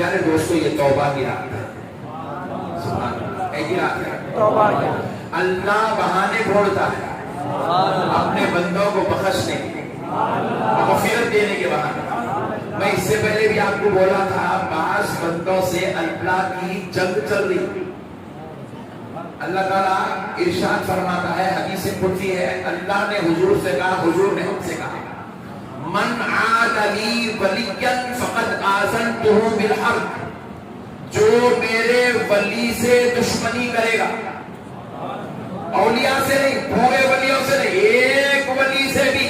پیارے دوستو یہ توبہ کی رات ہے، سبحان اللہ، ایک ہی رات ہے توبہ کی۔ اللہ بہانے ڈھونڈتا ہے اپنے بندوں کو بخشنے کے، مغفرت دینے کے بہانے۔ میں اس سے پہلے بھی آپ کو بولا تھا بعض بندوں سے اللہ کی جنگ چل رہی۔ اللہ تعالیٰ ارشاد فرماتا ہے، حدیث قدسی ہے، اللہ نے حضور سے کہا، حضور نے ہم سے کہا، من عاد لی ولیا فقد آذنتہ بالحرب، جو میرے ولی سے دشمنی کرے گا، اولیاء سے نہیں، پورے ولیوں سے نہیں، ایک ولی سے بھی،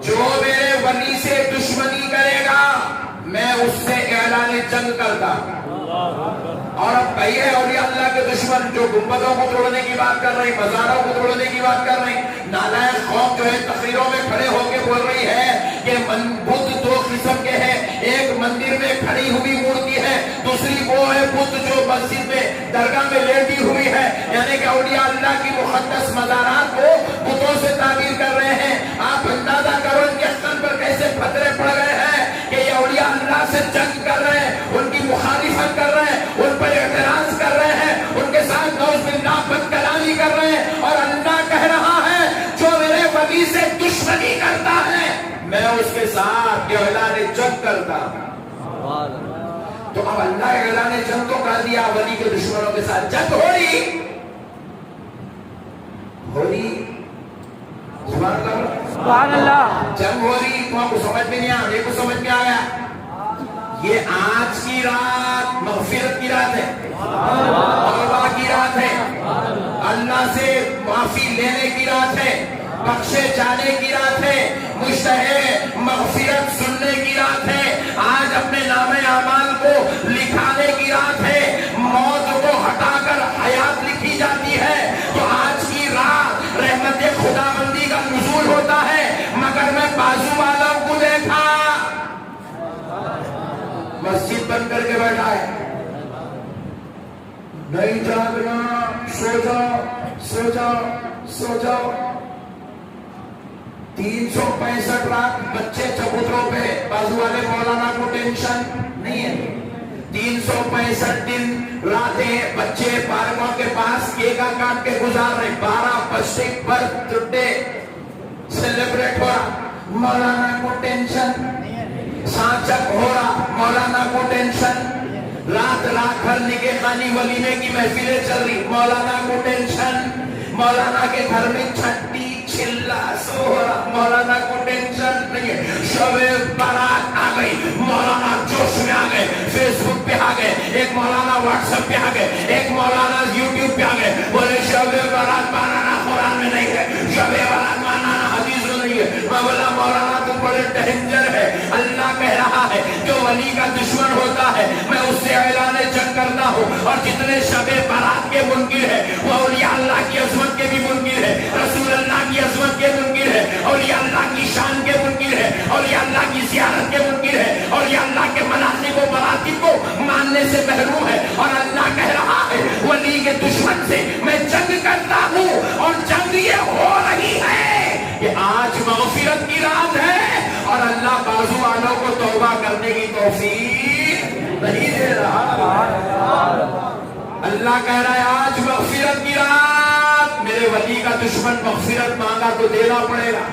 جو میرے ولی سے دشمنی کرے گا میں اس سے اعلان جنگ کرتا۔ اور اب کئی ہے اولیاء اللہ کے دشمن جو گنبدوں کو توڑنے کی بات کر رہے ہیں، مزاروں کو توڑنے کی بات کر رہے ہیں۔ نالائق قوم جو ہے تقریروں میں کھڑے ہو کے بول رہی ہے کہ بدھ دو قسم کے ہیں، ایک مندر میں کھڑی ہوئی مورتی ہے، دوسری وہ ہے بدھ جو مسجد میں درگاہ میں لیٹی ہوئی ہے، یعنی کہ اولیاء اللہ کی مقدس مزارات کو بتوں سے تعبیر کر رہے ہیں۔ آپ اندازہ کرو ان کے تن پر کیسے پتھرے پڑ گئے ہیں کہ یہ اولیاء اللہ سے جنگ کر رہے ہیں، ان کی مخالفت کر رہے ہیں، ان پر اعتراض کر رہے ہیں، ان کے ساتھ نعوذ باللہ بد کلامی کر رہے ہیں۔ اور اللہ کہہ رہا ہے جو میرے ولی سے دشمنی کرتا ہے میں اس کے ساتھ اعلان جنگ کرتا ہوں۔ تو اب اللہ اعلان جنگ تو کر دیا، ولی کے دشمنوں کے ساتھ جنگ ہو رہی سبحان اللہ، جنگ ہو رہی، تو آپ کو سمجھ میں نہیں آیا، میرے کو سمجھ میں آیا۔ یہ آج کی رات مغفرت کی رات ہے، توبہ کی رات ہے، اللہ سے معافی لینے کی رات ہے، بخشے جانے کی رات ہے، مشتہے مغفرت سننے کی رات ہے، آج اپنے نام اعمال کو لکھانے کی رات ہے، موت کو ہٹا کر حیات لکھی جاتی ہے۔ تو آج کی رات رحمت خداوندی کا نزول ہوتا ہے، مگر میں بازو والوں کو دیکھا مسجد بند کر کے بیٹھا ہے، نہیں جاگنا، سو جاؤ سو جاؤ سو جاؤ۔ 365 رات بچے چبوتروں پہ، بازو والے مولانا کو ٹینشن نہیں ہے۔ 365 دن راتیں بچے پارکوں کے پاس کیکا کاٹ کے گزار رہے، 12 بچے برتھ ڈے سیلیبریٹ ہو رہا، مولانا کو ٹینشن، سانچک ہو رہا، مولانا کو ٹینشن، رات رات بھر نگہ خانی ولیمے کی محفلیں چل رہی، مولانا کو ٹینشن، مولانا کے گھر میں چھٹی چلا سو ہو رہا، مولانا کو ٹینشن نہیں ہے۔ شب بارات آ گئی، مولانا جوش میں آ گئے، فیس بک پہ آ گئے، ایک مولانا واٹس ایپ پہ آ گئے، ایک مولانا یوٹیوب پہ آ گئے، بولے شب بارات مانانا قرآن میں نہیں ہے، شب بارات مانانا حدیث میں نہیں ہے۔ میں بولا مولانا تم بڑے ڈینجر ہے۔ اللہ کہہ رہا ہے جو ولی کا دشمن ہوتا ہے میں اس سے اعلان جنگ کرتا ہوں، اور جتنے شب بارات کے منکر ہے وہ اولیاء اللہ کی عظمت کے بھی منکر ہے، رسول اللہ کی عظمت کے منکر ہے، اولیاء اللہ کی شان کے منکر ہے، اولیاء اللہ کی زیارت کے منکر ہے، اولیاء اللہ کے مناسب و مراتب کو ماننے سے محروم ہے۔ اور اللہ کہہ رہا ہے ولی کے دشمن سے میں جنگ کرتا ہوں، اور جنگ یہ ہو رہی ہے کہ آج مغفرت کی رات ہے اور اللہ بازو والوں کو توبہ کرنے کی توفیق نہیں دے رہا۔ اللہ کہہ رہا ہے آج مغفرت کی رات، میرے ولی کا دشمن مغفرت مانگا تو دینا پڑے گا،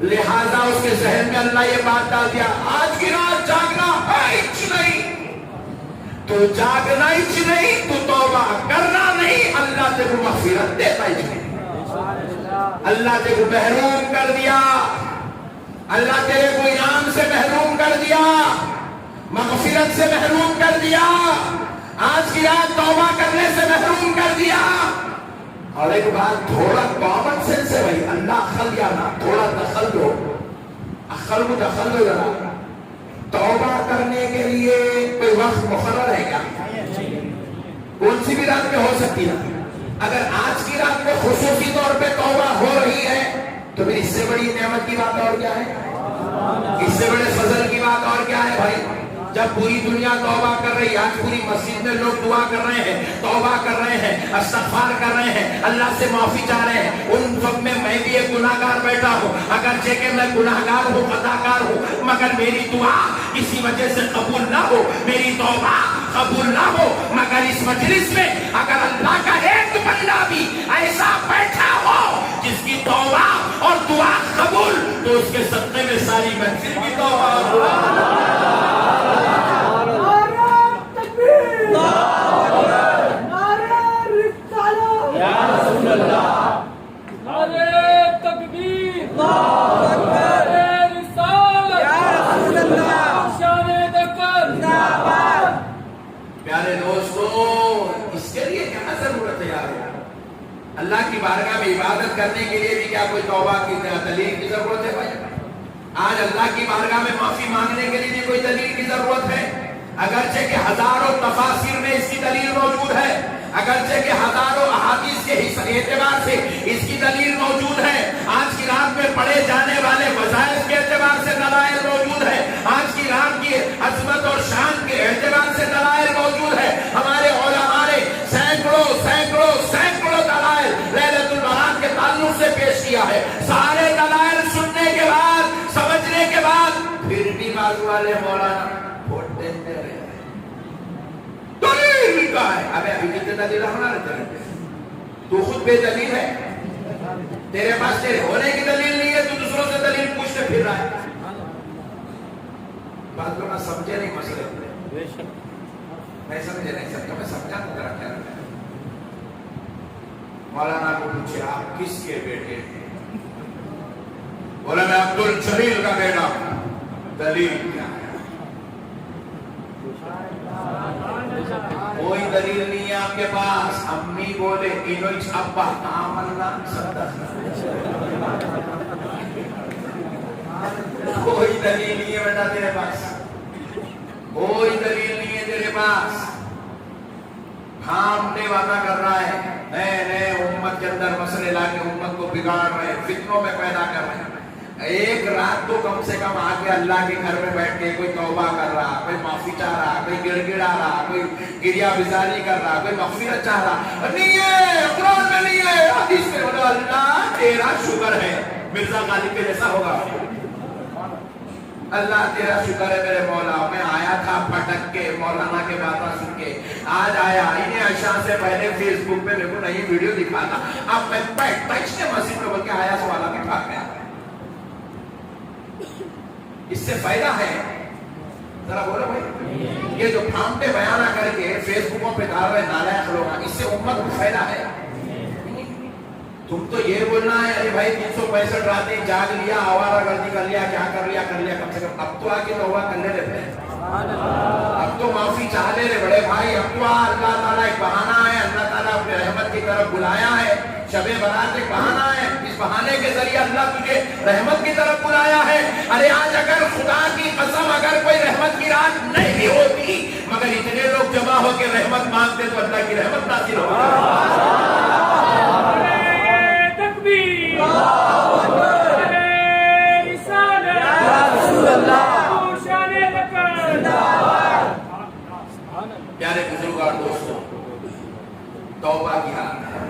لہذا اس کے ذہن میں اللہ یہ بات ڈال دیا آج کی رات جاگنا ہے ہچ نہیں، تو جاگنا ہچ نہیں، تو توبہ کرنا نہیں، اللہ تجھے مغفرت دیتا ہچ نہیں۔ اللہ تجھے محروم کر دیا، اللہ تیرے کو انعام سے محروم کر دیا، مغفرت سے محروم کر دیا، آج کی رات توبہ کرنے سے محروم کر دیا۔ اور ایک بات تھوڑا کامن سینس ہے بھائی، اللہ عقل دیا نا، تھوڑا دخل دو، عقل کو دخل دو ذرا۔ توبہ کرنے کے لیے کوئی وقت مقرر ہے کیا؟ کون سی بھی رات میں ہو سکتی ہے؟ اگر آج کی رات میں خصوصی طور پہ توبہ ہو رہی ہے تو پھر اس سے بڑی نعمت کی بات اور کیا ہے؟ اس سے بڑے فضل کی بات اور کیا ہے بھائی؟ جب پوری دنیا توبہ کر رہی ہے، آج پوری مسجد میں لوگ دعا کر رہے ہیں، توبہ کر رہے ہیں، استغفار کر رہے ہیں، اللہ سے معافی چاہ رہے ہیں، ان سب میں میں بھی ایک گناہگار بیٹھا ہوں، اگرچہ کہ میں گناہگار ہوں، خطاکار ہوں، مگر میری دعا کسی وجہ سے قبول نہ ہو، میری توبہ قبول نہ ہو مگر اس مجلس میں اگر اللہ کا ایک بندہ بھی ایسا بیٹھا ہو جس کی توبہ اور دعا قبول تو اس کے صدقے میں ساری محفل کی توبہ اور دعا پیارے دوستو اس کے لیے کیا ضرورت ہے یار اللہ کی بارگاہ میں عبادت کرنے کے لیے بھی کیا کوئی توبہ کی دلیل کی ضرورت ہے بھائی آج اللہ کی بارگاہ میں معافی مانگنے کے لیے بھی کوئی دلیل کی ضرورت ہے اگرچہ کہ ہزاروں تفاسیر میں اس کی دلیل موجود ہے اگرچہ کہ ہزاروں احادیث کے اعتبار سے اس کی دلیل موجود ہے آج کی رات میں پڑھے جانے والے وظائف کے اعتبار سے دلائل موجود ہے آج کی رات کی عظمت اور شان کے اعتبار سے دلائل موجود ہے ہمارے علماء نے سینکڑوں دلائل لیلۃ البرات کے تعلق سے پیش کیا ہے سارے دلائل سننے کے بعد سمجھنے کے بعد پھر بھی بازو والے مولانا ووٹ دیتے رہے دلیل کا ہے ابھی کتنے دلیل ہمارے طرف تو خود بے دلیل ہے تیرے پاس تیرے ہونے کی دلیل نہیں ہے تو دوسروں سے دلیل پوچھتے پھر رہا ہے بات کو نہ سمجھے نہیں مسئلے میں سمجھے نہیں سکتا میں سمجھا تو کرا کیا رہا ہے مولانا کو پوچھے آپ کس کے بیٹے ہیں بولا میں عبد الجلیل کا بیٹا ہوں دلیل کیا ہے کوئی دلیل نہیں ہے آپ کے پاس امی بولے انوچ ابا آمنا صدق کوئی دلیل نہیں ہے بیٹا تیرے پاس کوئی دلیل نہیں ہے تیرے پاس بھامنے وعدہ کر رہا ہے نئے امت کے اندر مسئلے لا کے امت کو بگاڑ رہے ہیں فتنوں میں پیدا کر رہے ہیں ایک رات تو کم سے کم آ کے اللہ کے گھر میں بیٹھ کے کوئی توبہ کر رہا کوئی معافی چاہ رہا کوئی گڑ گڑا رہا کوئی گریا بزاری کر رہا کوئی مغفرت چاہ رہا نہیں ہے قرآن میں نہیں ہے حدیث میں بولا اللہ تیرا شکر ہے مرزا غالب کے جیسا ہوگا اللہ تیرا شکر ہے میرے مولا میں آیا تھا پھٹک کے مولانا کے باتیں سن کے آج آیا انہیں عشاء سے پہلے فیس بک پہ میرے کو نئی ویڈیو دکھا تھا اب میں پچھنے مسجد میں بول کے آیا سوالا بھی بھاگ گیا اس سے فائدہ ہے ذرا بولو بھائی یہ جو پھامتے بیانہ کر کے فیس بکوں پہ ڈال رہے نالائق لوگ اس سے امت کو فائدہ ہے تم تو یہ بولنا ہے ارے بھائی 365 راتیں جاگ لیا آوارہ گردی کر لیا کیا کر لیا کم سے کم اب تو آگے توبہ کر لے رہے اب تو معافی چاہ لے رہے بڑے بھائی اب تو اللہ تعالیٰ ایک بہانہ ہے اللہ تعالیٰ اپنے رحمت کی طرف بلایا ہے شب برات ایک بہانہ ہے اس بہانے کے ذریعے اللہ تجھے رحمت کی طرف بلایا ہے ارے آج اگر خدا کی قسم اگر کوئی رحمت کی رات نہیں بھی ہوتی مگر اتنے لوگ جمع ہو کے رحمت مانگتے تو اللہ کی رحمت نازل ہوگی پیارے بزرگار دوستوں توبہ کی رات ہے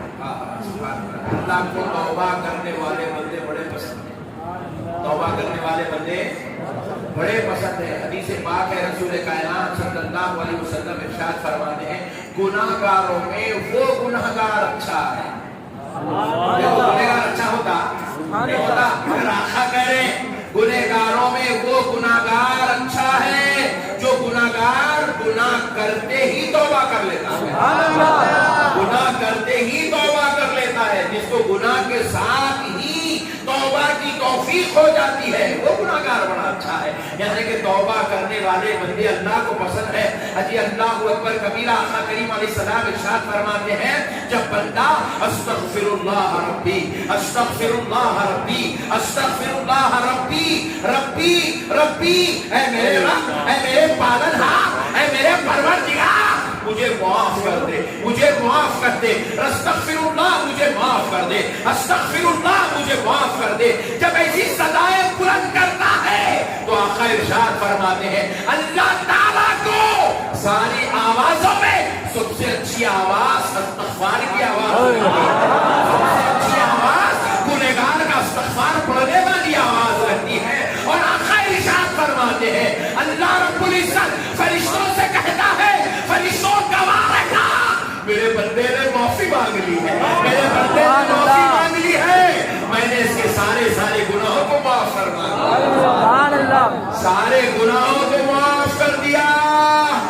اللہ کو توبہ کرنے والے بندے بڑے پسند ہیں توبہ کرنے والے بندے بڑے پسند ہیں حدیث پاک ہے رسول کائنات صلی اللہ علیہ وسلم ارشاد فرماتے ہیں گناہگاروں میں وہ گناہگار اچھا ہے گناہگار اچھا ہوتا نہیں ہوتا اگر آقا کہہ رہے ہیں گناہگاروں میں وہ گناہگار اچھا ہے جو گناہگار گناہ کرتے ہی توبہ کر لیتا ہے گناہ کرتے ہی توبہ کر لیتا ہے جس کو گناہ کے ساتھ ہی توبہ کی توفیق ہو جاتی ہے وہ گناہگار بڑا اچھا ہے یعنی کہ توبہ کرنے والے بندے اللہ کو پسند ہے اجی اللہ اکبر کبیرہ آقا کریم علیہ السلام ارشاد فرماتے ہیں جب بندہ استغفر اللہ ربی استغفر اللہ ربی استغفر اللہ ربی ربی ربی اے میرے رب اے میرے پالنہار اے میرے پروردگار مجھے معاف کر دے مجھے معاف کر دے استغفر اللہ مجھے معاف کر دے استغفر اللہ مجھے معاف کر دے جب ایسی صدائیں بلند کرتا ہے تو آقا ارشاد فرماتے ہیں اللہ تعالیٰ کو ساری آوازوں میں سب سے اچھی آواز استغفار کی آواز ہوتی ہے سب سے اچھی آواز گنہگار کا استغفار پڑھنے والی آواز رہتی ہے اور آقا ارشاد فرماتے ہیں اللہ رب العزت فرشتوں سے کہتا سارے گناہوں کو معاف کر دیا.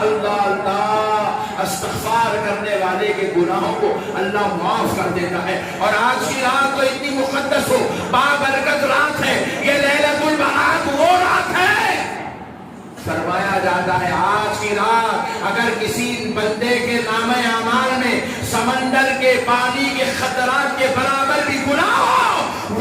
اللہ اللہ، استغفار کرنے والے کے گناہوں کو اللہ معاف کر دیتا ہے. اور آج کی رات تو اتنی مقدس ہو، بابرکت رات ہے، یہ لیلۃ البرات وہ رات ہے. فرمایا جاتا ہے آج کی رات اگر کسی بندے کے نامہ اعمال میں سمندر کے پانی کے خطرات کے برابر بھی گناہ ہو،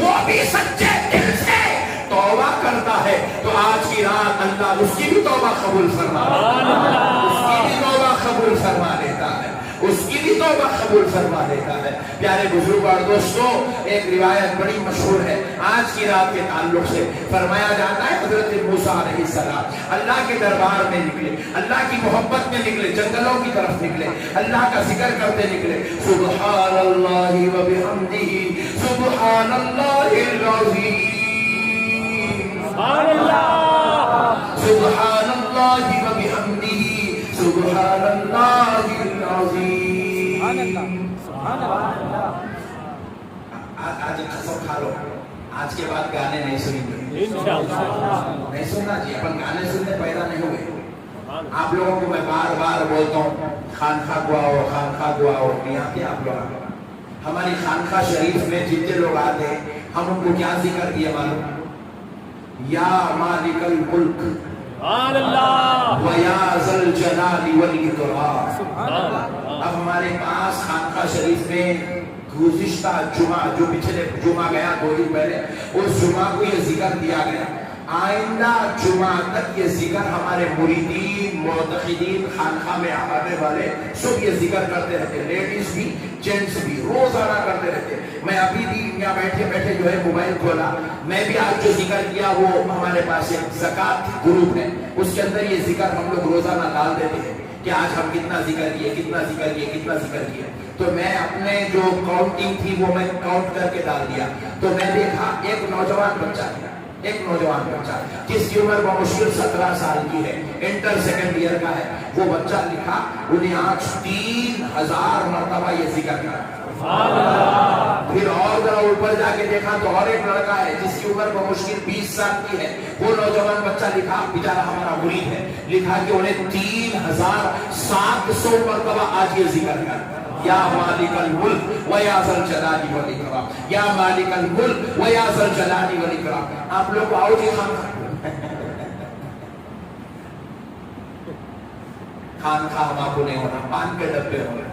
وہ بھی سچے دل سے توبہ کرتا ہے تو آج کی رات اللہ اس کی بھی توبہ قبول فرما لیتا ہے، اس کی بھی توبہ قبول فرما لیتا ہے، اس کی بھی توبہ قبول فرما لیتا ہے. پیارے بزرگ اور دوستوں، ایک روایت بڑی مشہور ہے آج کی رات کے تعلق سے. فرمایا جاتا ہے حضرت موسیٰ علیہ السلام اللہ کے دربار میں نکلے، اللہ کی محبت میں نکلے، جنگلوں کی طرف نکلے، اللہ کا ذکر کرتے نکلے. سبحان اللہ و بحمدہ سبحان اللہ العظیم، سبحان اللہ و بحمدہ سبحان اللہ العظیم. آج قسم کھا لو، آج کے بعد گانے نہیں سنیں گے، نہیں سننا جی. اپن گانے سننے پیدا نہیں ہوئے. آپ لوگوں کو میں بار بار بولتا ہوں خانخواہ کو آؤ، خانخواہ کو آؤ. یہاں پہ آپ لوگ ہماری خانخواہ شریف میں جتنے لوگ آتے ہیں ہم ان کو کیا ذکر کیا معلوم؟ یا مالک الملک و یا ذا الجلال والاکرام. اب ہمارے پاس خانقاہ شریف میں گزشتہ جمعہ جو پچھلے جمعہ گیا 2 دن پہلے، اس جمعہ کو یہ ذکر دیا گیا. آئندہ جمعہ تک یہ ذکر ہمارے مریدین، معتقدین، خانقاہ میں آنے والے سب یہ ذکر کرتے رہتے، لیڈیز بھی جینٹس بھی روزانہ کرتے رہتے. میں ابھی بھی یہاں بیٹھے بیٹھے جو ہے موبائل کھولا، میں بھی آج جو ذکر کیا وہ ہمارے پاس ایک زکوٰۃ گروپ ہے، اس کے اندر یہ ذکر ہم لوگ روزانہ ڈال دیتے ہیں کہ آج ہم کتنا ذکر کیے، کتنا ذکر کیے، کتنا ذکر کیے. تو میں اپنے جو کاؤنٹنگ تھی وہ میں کاؤنٹ کر کے ڈال دیا. تو میں دیکھا ایک نوجوان بچہ جس کی عمر بمشکل 17 سال کی ہے، انٹر سیکنڈ ایئر کا ہے، وہ بچہ لکھا انہیں آج 3000 مرتبہ یہ ذکر کرا. پھر اور ذرا اوپر جا کے دیکھا تو اور ایک لڑکا ہے جس کی عمر بمشکل 20 سال کی ہے، وہ نوجوان بچہ لکھا، بیچارہ ہمارا مرید ہے، لکھا کہ انہیں 3700 مرتبہ آج یہ ذکر کرا. یا مالک الملک و یا ذا الجلال والاکرام، یا مالک الملک و یا ذا الجلال والاکرام. آپ لوگ آؤ جی خانخواہ ہمارے نہیں ہونا، پان کے ڈبے ہونا،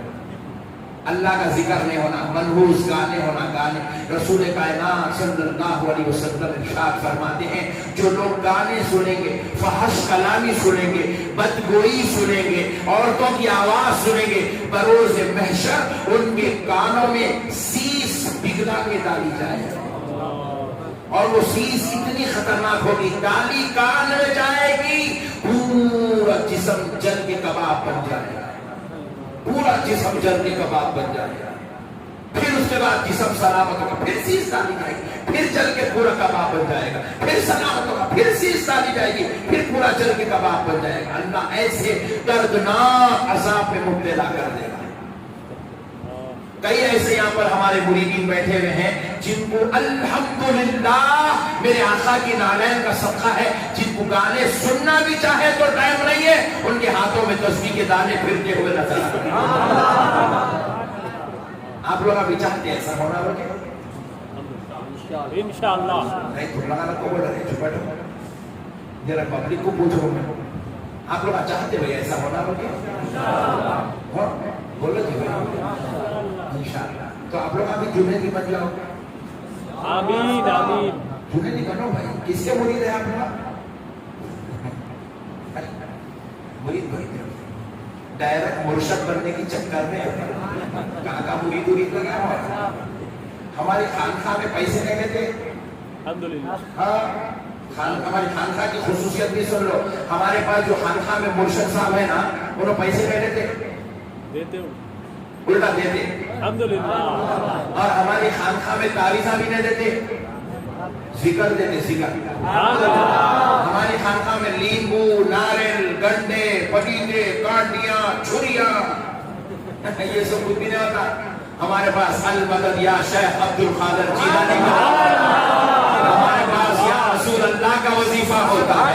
اللہ کا ذکر نہیں ہونا، منحوس گانے ہونا. گانے رسول کائنات صلی اللہ علیہ وسلم ارشاد فرماتے ہیں جو لوگ گانے سنیں گے، فحش کلامی سنیں گے، بدگوئی سنیں گے، عورتوں کی آواز سنیں گے، بروز محشر ان کے کانوں میں سیس پگھلا کے ڈالی جائے. اور وہ سیس اتنی خطرناک ہوگی، ڈالی کان میں جائے گی، پورا جسم جل کے کباب بن جائے گا، پورا جسم جل کے کباب بن جائے گا. پھر اس کے بعد جسم سلامت ہوگا، پھر سیس ڈالی جائے گی، پھر جل کے پورا کباب بن جائے گا، پھر سلامت ہوگا، پھر سیس ڈالی جائے گی، پھر پورا جل کے کباب بن جائے گا. اللہ ایسے دردناک عذاب میں مبتلا کر دے گا. کئی ایسے یہاں پر ہمارے مریدین بیٹھے ہوئے ہیں جن کو الحمدللہ میرے آقا کی نالین کا صدقہ ہے، جن کو گانے سننا بھی چاہے تو ٹائم نہیں ہے، ان کے ہاتھوں میں تسبیح کے دانے پھرتے ہوئے نظر آتے ہیں. آپ لوگ ابھی چاہتے ہیں ایسا ہونا ہوگا انشاءاللہ؟ نہیں تو لگا کو بول رہے چھپا ذرا پبلک کو پوچھو، آپ لوگ چاہتے بھائی ایسا ہونا ہوگا؟ بولو جی بھائی انشاءاللہ. تو آپ لوگ ابھی جمعے کی بن جاؤ. آمین آمین. جمعے کی بنو بھائی. کس کے مرید ہے آپ لوگ؟ مرید بھائی ڈائریکٹ مرشد بننے کی چکر میں کہاں مرید مرید لگا ہوا. ہماری خانخواہ میں پیسے نہیں لیتے الحمدللہ. ہاں ہماری خانخواہ کی خصوصیت بھی سن لو. ہمارے پاس جو خانخواہ میں مرشد صاحب ہے نا، انہوں پیسے نہیں لیتے، دیتے الٹا دیتے الحمدللہ. اور ہماری خانخواہ میں تعویذہ بھی نہیں دیتے، ذکر دیتے، ذکر. ہماری خانخواہ میں لیمبو، ناریل، گنڈے، پپیتے، کانٹیاں، چھریاں یہ سب کچھ بھی نہیں ہوتا. ہمارے پاس المدد یا شیخ عبد القادر جیلانی کا، ہمارے پاس یا رسول اللہ کا وظیفہ ہوتا ہے.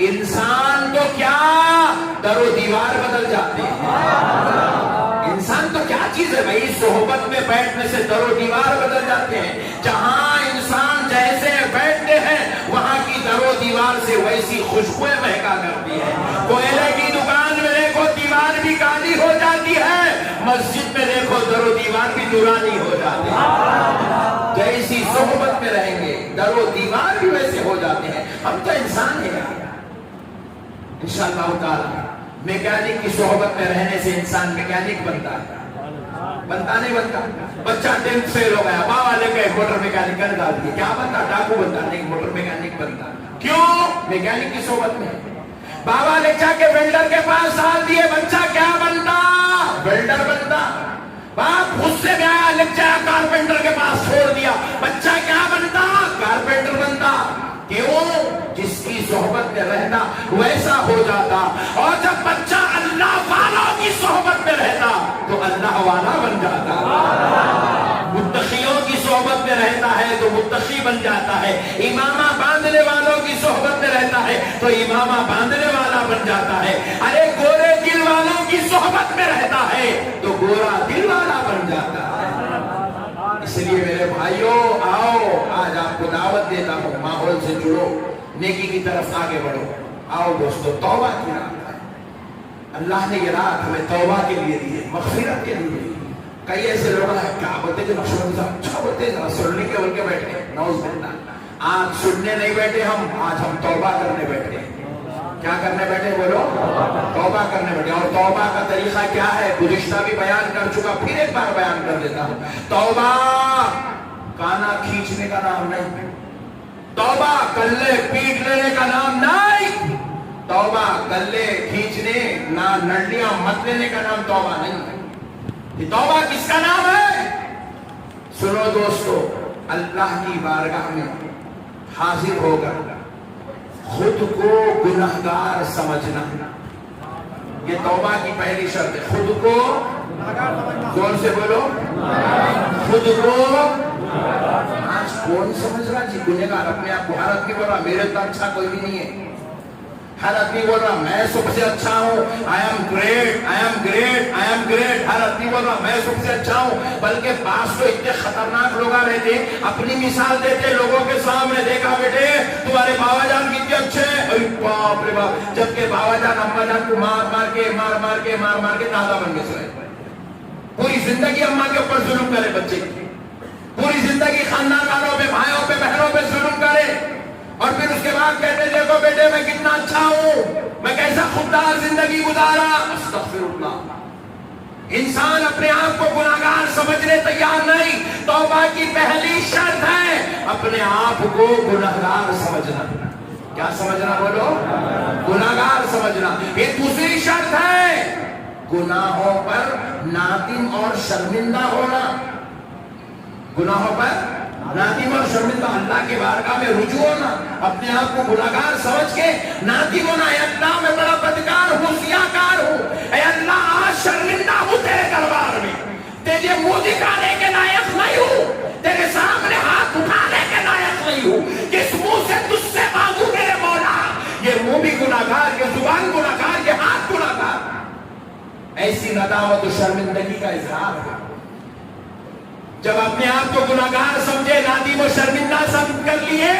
انسان تو کیا در و دیوار بدل جاتے ہیں. انسان تو کیا چیز ہے بھائی, صحبت میں بیٹھنے سے در و دیوار بدل جاتے ہیں. جہاں انسان جیسے بیٹھتے ہیں وہاں کی در و دیوار سے ویسی خوشبوئیں مہکا کرتی ہے. کوئلے کی دکان میں دیکھو دیوار بھی کالی ہو جاتی ہے, مسجد میں دیکھو در و دیوار بھی نورانی ہو جاتے ہیں. جیسی صحبت میں رہیں گے در و دیوار بھی ویسے ہو جاتے ہیں. ہم تو انسان ہیں یار. انشاءاللہ تعالی میکینک کی صحبت میں رہنے سے انسان میکینک بنتا ہے. بنتا نہیں بنتا. بچہ 10th فیل ہو گیا, ماں والے کہ موٹر میکینک کر ڈال دیے, کیا بنتا؟ ڈاکو بنتا. نہیں, موٹر میکینک بنتا. کیوں؟ میکینک کی صحبت میں. بابا لے جا کے ویلڈر کے پاس ڈال دیے, بچہ کیا بنتا؟ ویلڈر بنتا. باپ غصے میں آیا, لے جا کارپینٹر کے پاس چھوڑ دیا, بچہ کیا بنتا؟ کارپینٹر بنتا. کیوں؟ جس کی صحبت میں رہتا ویسا ہو جاتا. اور جب بچہ اللہ والوں کی صحبت میں رہتا تو اللہ والا بن جاتا. متقیوں کی صحبت میں رہتا ہے تو متقی بن جاتا ہے. امامہ باندھنے والوں کی صحبت میں رہتا ہے تو امامہ باندھنے والا بن جاتا ہے. ارے گورے دل والوں کی صحبت میں رہتا ہے تو گورا دل والا بن جاتا ہے. اس لیے میرے بھائیوں, آؤ آج آپ کو دعوت دیتا ہوں, ماحول سے جڑو, نیکی کی طرف آگے بڑھو. آؤ دوستو, توبہ کی رات ہے. اللہ نے یہ رات ہمیں توبہ کے لیے دی ہے, مغفرت کے لیے دی. کئی ایسے لوگ ہیں کیا بولتے کہ نقشبندی صاحب اچھا بولتے ہیں, سننے کے بول کے بیٹھے. نعوذ باللہ. آج سننے نہیں بیٹھے ہم, آج ہم توبہ کرنے بیٹھے ہیں. کیا کرنے بیٹھے بولو؟ توبہ کرنے بیٹھے. اور توبہ کا طریقہ کیا ہے گزشتہ بھی بیان کر چکا, پھر ایک بار بیان کر دیتا ہوں. توبہ کانا کھینچنے کا نام نہیں. توبہ کلے پیٹ لینے کا نام نہیں. توبہ کلے کھینچنے نہ نڈیاں مت لینے کا نام توبہ نہیں. یہ توبہ کس کا نام ہے؟ سنو دوستو, اللہ کی بارگاہ میں حاضر ہو کر خود کو گناہگار سمجھنا, یہ توبہ کی پہلی شرط ہے. خود کو, زور سے بولو, خود کو. آج کون سمجھ رہا جی گنہگار اپنے آپ کو؟ ہر آدمی بول رہا میرے تو اچھا کوئی بھی نہیں ہے. ہر آدمی بول رہا میں سب سے اچھا ہوں, I am great, I am great, I am great. ہر آدمی بول رہا میں سب سے اچھا ہوں. بلکہ بعض تو اتنے خطرناک لوگ رہتے, اپنی مثال دیتے لوگوں کے سامنے, دیکھا بیٹے تمہارے بابا جان کتنے اچھے ہیں, باپ رے باپ. جبکہ بابا جان اماں جان کو مار مار کے دادا بن کے سوئے. پوری زندگی اماں کے اوپر ظلم کرے بچے, پوری زندگی خاندان والوں پہ, بھائیوں پہ, بہنوں پہ ظلم کرے, اور پھر اس کے بعد کہتے دیکھو بیٹے میں کتنا اچھا ہوں, میں کیسا خوددار زندگی گزارا. استغفر اللہ. انسان اپنے آپ کو گناہگار سمجھنے تیار نہیں. توبہ کی پہلی شرط ہے اپنے آپ کو گناہگار سمجھنا. کیا سمجھنا بولو؟ گناہگار سمجھنا. یہ دوسری شرط ہے گناہوں پر نادم اور شرمندہ ہونا. گناہوں پر نادم اور شرمندہ, اللہ کے بارگاہ میں رجوع ہونا, اپنے آپ کو گناہگار سمجھ کے نادم ہونا. اے اللہ میں بڑا بدکار ہوں, سیاہکار ہوں, اے اللہ آج شرمندہ ہوں تیرے دربار میں, تیرے منہ دکھانے کے لائق نہیں ہوں, تیرے سامنے ہاتھ اٹھانے کے لائق نہیں ہوں. کس منہ سے تجھ سے مانگوں میرے مولا؟ یہ منہ بھی گناہگار, یہ زبان گناہگار, یہ ہاتھ گناہگار. ایسی ندامت و شرمندگی کا اظہار ہے. جب اپنے آپ کو گناہگار سمجھے, نادم و شرمندہ سمجھ کر لیے,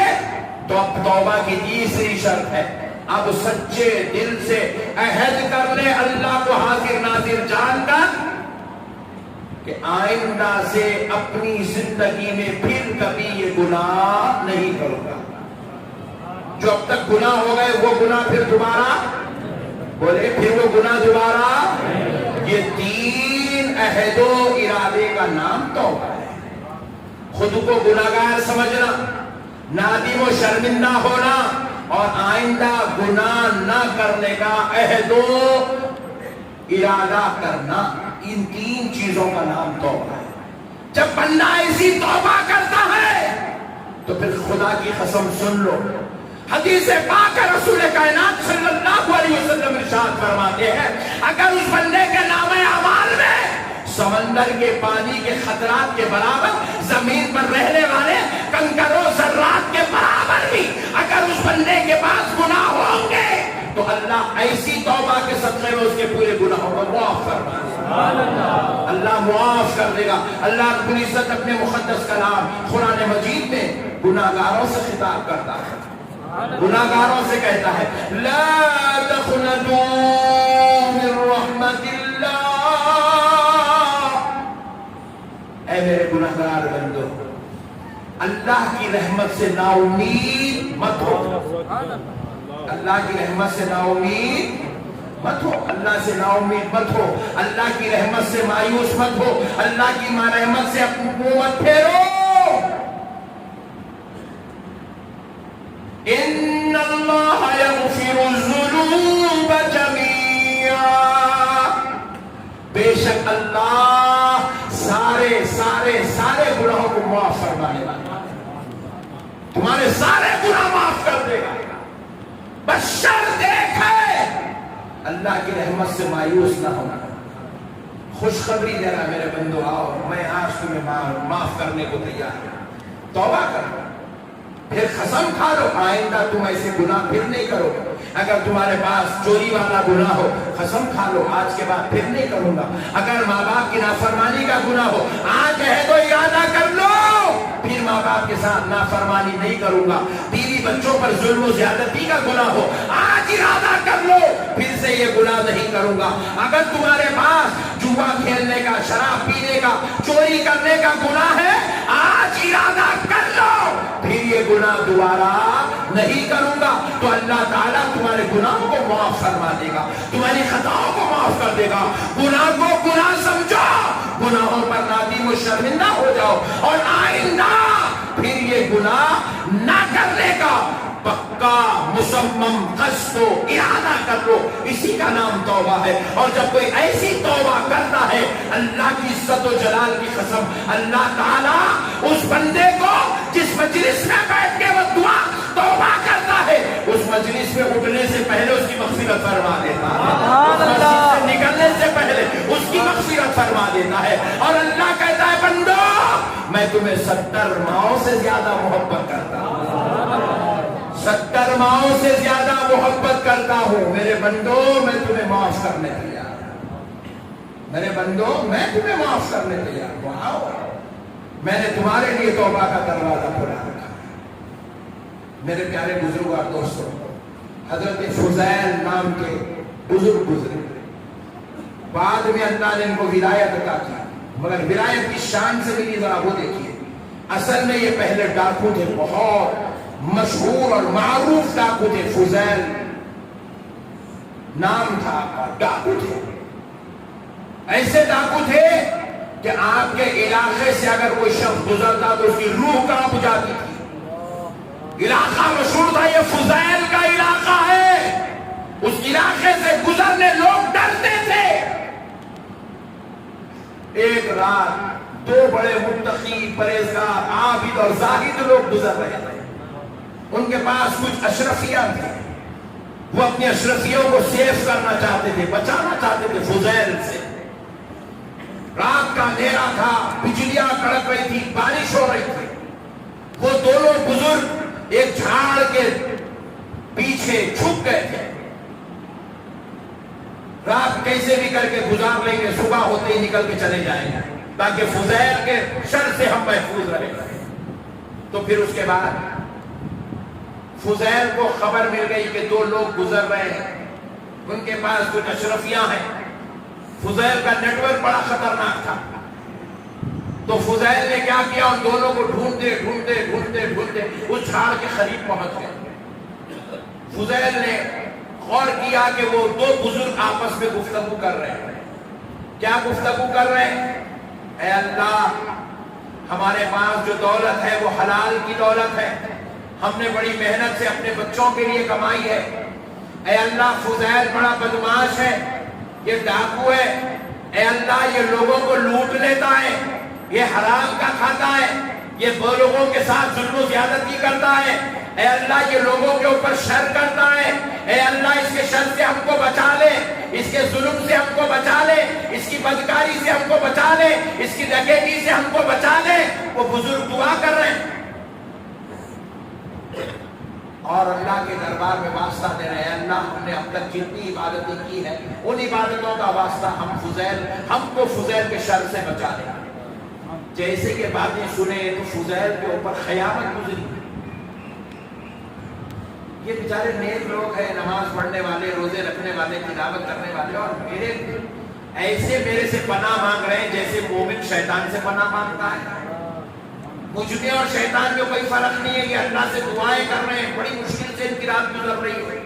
تو اب توبہ کی تیسری شرط ہے اب سچے دل سے عہد کر لے اللہ کو حاضر ناظر جان کر کہ آئندہ سے اپنی زندگی میں پھر کبھی یہ گناہ نہیں کروں گا. جو اب تک گناہ ہو گئے وہ گناہ پھر دوبارہ, بولے پھر وہ گناہ دوبارہ. یہ تین عہد و ارادے کا نام توبہ ہے. خود کو گناہگار سمجھنا, نادم و شرمندہ ہونا, اور آئندہ گناہ نہ کرنے کا عہد و ارادہ کرنا. ان تین چیزوں کا نام توبہ ہے. جب بندہ ایسی توبہ کرتا ہے تو پھر خدا کی قسم سن لو, حدیث پاک رسول کائنات صلی اللہ علیہ وسلم ارشاد فرماتے ہیں اگر اس بندے کے نامہ اعمال میں سمندر کے پانی کے خطرات کے برابر, زمین پر رہنے والے کنکروں ذرات کے برابر بھی اگر اس بندے کے پاس گناہ ہوں گے اللہ ایسی توبہ کے صدقے میں اس کے پورے گناہوں کو معاف فرما دے گا، اللہ معاف کر دے گا۔ اللہ رب العزت اپنے مقدس کلام قرآن مجید میں گناہگاروں سے خطاب کرتا ہے، گناہگاروں سے کہتا ہے لا تقنطوا من رحمت اللہ، اے میرے گناہگار بندو اللہ کی رحمت سے نا امید مت ہو، اللہ کی رحمت سے نا امید مت ہو، اللہ سے نا امید مت ہو، اللہ کی رحمت سے مایوس مت ہو، اللہ کی رحمت سے اپنی منہ مت پھیرو۔ ان اللہ یغفر الذنوب جميعا، بے شک اللہ سارے سارے سارے گناہوں کو معاف فرمانے والا، تمہارے سارے گناہ معاف کر دے گا، بس شرط ایک ہے اللہ کی رحمت سے مایوس نہ ہونا۔ خوشخبری دے رہا میرے بندو، آؤ میں آج تمہیں معاف کرنے کو تیار ہوں، توبہ کرو، پھر قسم کھا لو آئندہ تم ایسے گناہ پھر نہیں کرو گے۔ اگر تمہارے پاس چوری والا گناہ ہو قسم کھا لو آج کے بعد پھر نہیں کروں گا۔ اگر ماں باپ کی نافرمانی کا گناہ ہو آج ہے تو ارادہ کر لو پھر ماں باپ کے ساتھ نافرمانی نہیں کروں گا۔ بیوی بچوں پر ظلم و زیادتی کا گناہ ہو آج ارادہ کر لو پھر سے یہ گناہ نہیں کروں گا۔ اگر تمہارے پاس جوا کھیلنے کا، شراب پینے کا، چوری کرنے کا گناہ ہے آج ارادہ کر لو پھر یہ گناہ دوبارہ نہیں کروں گا، تو اللہ تعالیٰ تمہارے گناہوں کو معاف فرما دے گا، تمہاری خطاؤں کو معاف کر دے گا۔ گناہ کو گناہ سمجھو، گناہوں پر نادم و شرمندہ ہو جاؤ اور آئندہ پھر یہ گناہ نہ کرنے کا پکا مصمم قصد و ارادہ کر لو، اسی کا نام توبہ ہے۔ اور جب کوئی ایسی توبہ کرتا ہے اللہ کی عزت و جلال کی قسم اللہ تعالیٰ اس بندے کو جس مجلس میں بیٹھ کے وہ دعا توبہ کرتا ہے اس مجلس میں اٹھنے سے پہلے اس کی مغفرت فرما دیتا ہے، اس مسجد سے نکلنے سے پہلے اس کی مغفرت فرما دیتا ہے۔ اور اللہ کہتا ہے بندو میں تمہیں 70 ماؤں سے زیادہ محبت کرتا ہوں، 70 ماؤں سے زیادہ محبت کرتا ہوں، میرے بندو میں تمہیں معاف کرنے تیار ہوں، میرے بندو میں تمہیں معاف کرنے تیار ہوں، آؤ میں نے تمہارے لیے توبہ کا دروازہ کھولا رکھا۔ میرے پیارے بزرگ اور دوستوں، حضرت فضیل نام کے بزرگ گزرے، بعد میں اللہ نے ان کو ولایت عطا کی، مگر ولایت کی شان سے بھی ذرا وہ دیکھیے، اصل میں یہ پہلے ڈاکو تھے، بہت مشہور اور معروف ڈاکو تھے، فضیل نام تھا اور ڈاکو تھے، ایسے ڈاکو تھے کہ آپ کے علاقے سے اگر کوئی شخص گزرتا تو اس کی روح کانپ جاتی تھی۔ علاقہ مشہور تھا یہ فضیل کا علاقہ ہے، اس علاقے سے گزرنے لوگ ڈرتے تھے۔ ایک رات 2 بڑے متقی پرہیزگار عابد اور زاہد لوگ گزر رہے تھے، ان کے پاس کچھ اشرفیاں تھے، وہ اپنی اشرفیوں کو سیف کرنا چاہتے تھے، بچانا چاہتے تھے فضیل سے۔ رات کا اندھیرا تھا، بجلیاں کڑک رہی تھی، بارش ہو رہی تھی، وہ دونوں بزرگ ایک جھاڑ کے پیچھے چھپ گئے تھے، رات کیسے بھی کر کے گزار لیں گے، صبح ہوتے ہی نکل کے چلے جائیں گے تاکہ فضیل کے شر سے ہم محفوظ رہیں۔ تو پھر اس کے بعد فضیل کو خبر مل گئی کہ 2 لوگ گزر رہے ہیں، ان کے پاس کچھ اشرفیاں ہیں۔ فضیل کا نیٹ ورک بڑا خطرناک تھا، تو فضیل نے کیا کیا، ان دونوں کو ڈھونڈتے ڈھونڈتے ڈھونڈتے ڈھونڈتے اس جھاڑ کے قریب پہنچ گئے۔ فضیل نے غور کیا کہ وہ 2 بزرگ آپس میں گفتگو کر رہے ہیں۔ کیا گفتگو کر رہے ہیں؟ اے اللہ ہمارے پاس جو دولت ہے وہ حلال کی دولت ہے، ہم نے بڑی محنت سے اپنے بچوں کے لیے کمائی ہے۔ اے اللہ فضیل بڑا بدماش ہے، یہ ڈاکو ہے، اے اللہ یہ لوگوں کو لوٹ لیتا ہے، یہ حرام کا کھاتا ہے، یہ لوگوں کے ساتھ ظلم و زیادتی کرتا ہے، اے اللہ یہ لوگوں کے اوپر شر کرتا ہے، اے اللہ اس کے شر سے ہم کو بچا لے، اس کے ظلم سے ہم کو بچا لے، اس کی بدکاری سے ہم کو بچا لے، اس کی ڈکیتی سے ہم کو بچا لے۔ وہ بزرگ دعا کر رہے ہیں اور اللہ کے دربار میں واسطہ دے رہے ہیں، اللہ ہم نے اب تک جتنی عبادتیں کی ہیں ان عبادتوں کا واسطہ ہم کو فضیل کے شر سے بچا دے۔ جیسے کہ باتیں سنے تو فضیل کے اوپر قیامت گزری۔ یہ بیچارے نیک لوگ ہیں، نماز پڑھنے والے، روزے رکھنے والے، تلاوت کرنے والے، اور میرے سے پناہ مانگ رہے ہیں جیسے مومن شیطان سے پناہ مانگتا ہے۔ مجھ میں اور شیطان میں کوئی فرق نہیں ہے کہ اللہ سے دعائیں کر رہے ہیں، بڑی مشکل سے ان کی رات گزر رہی ہے،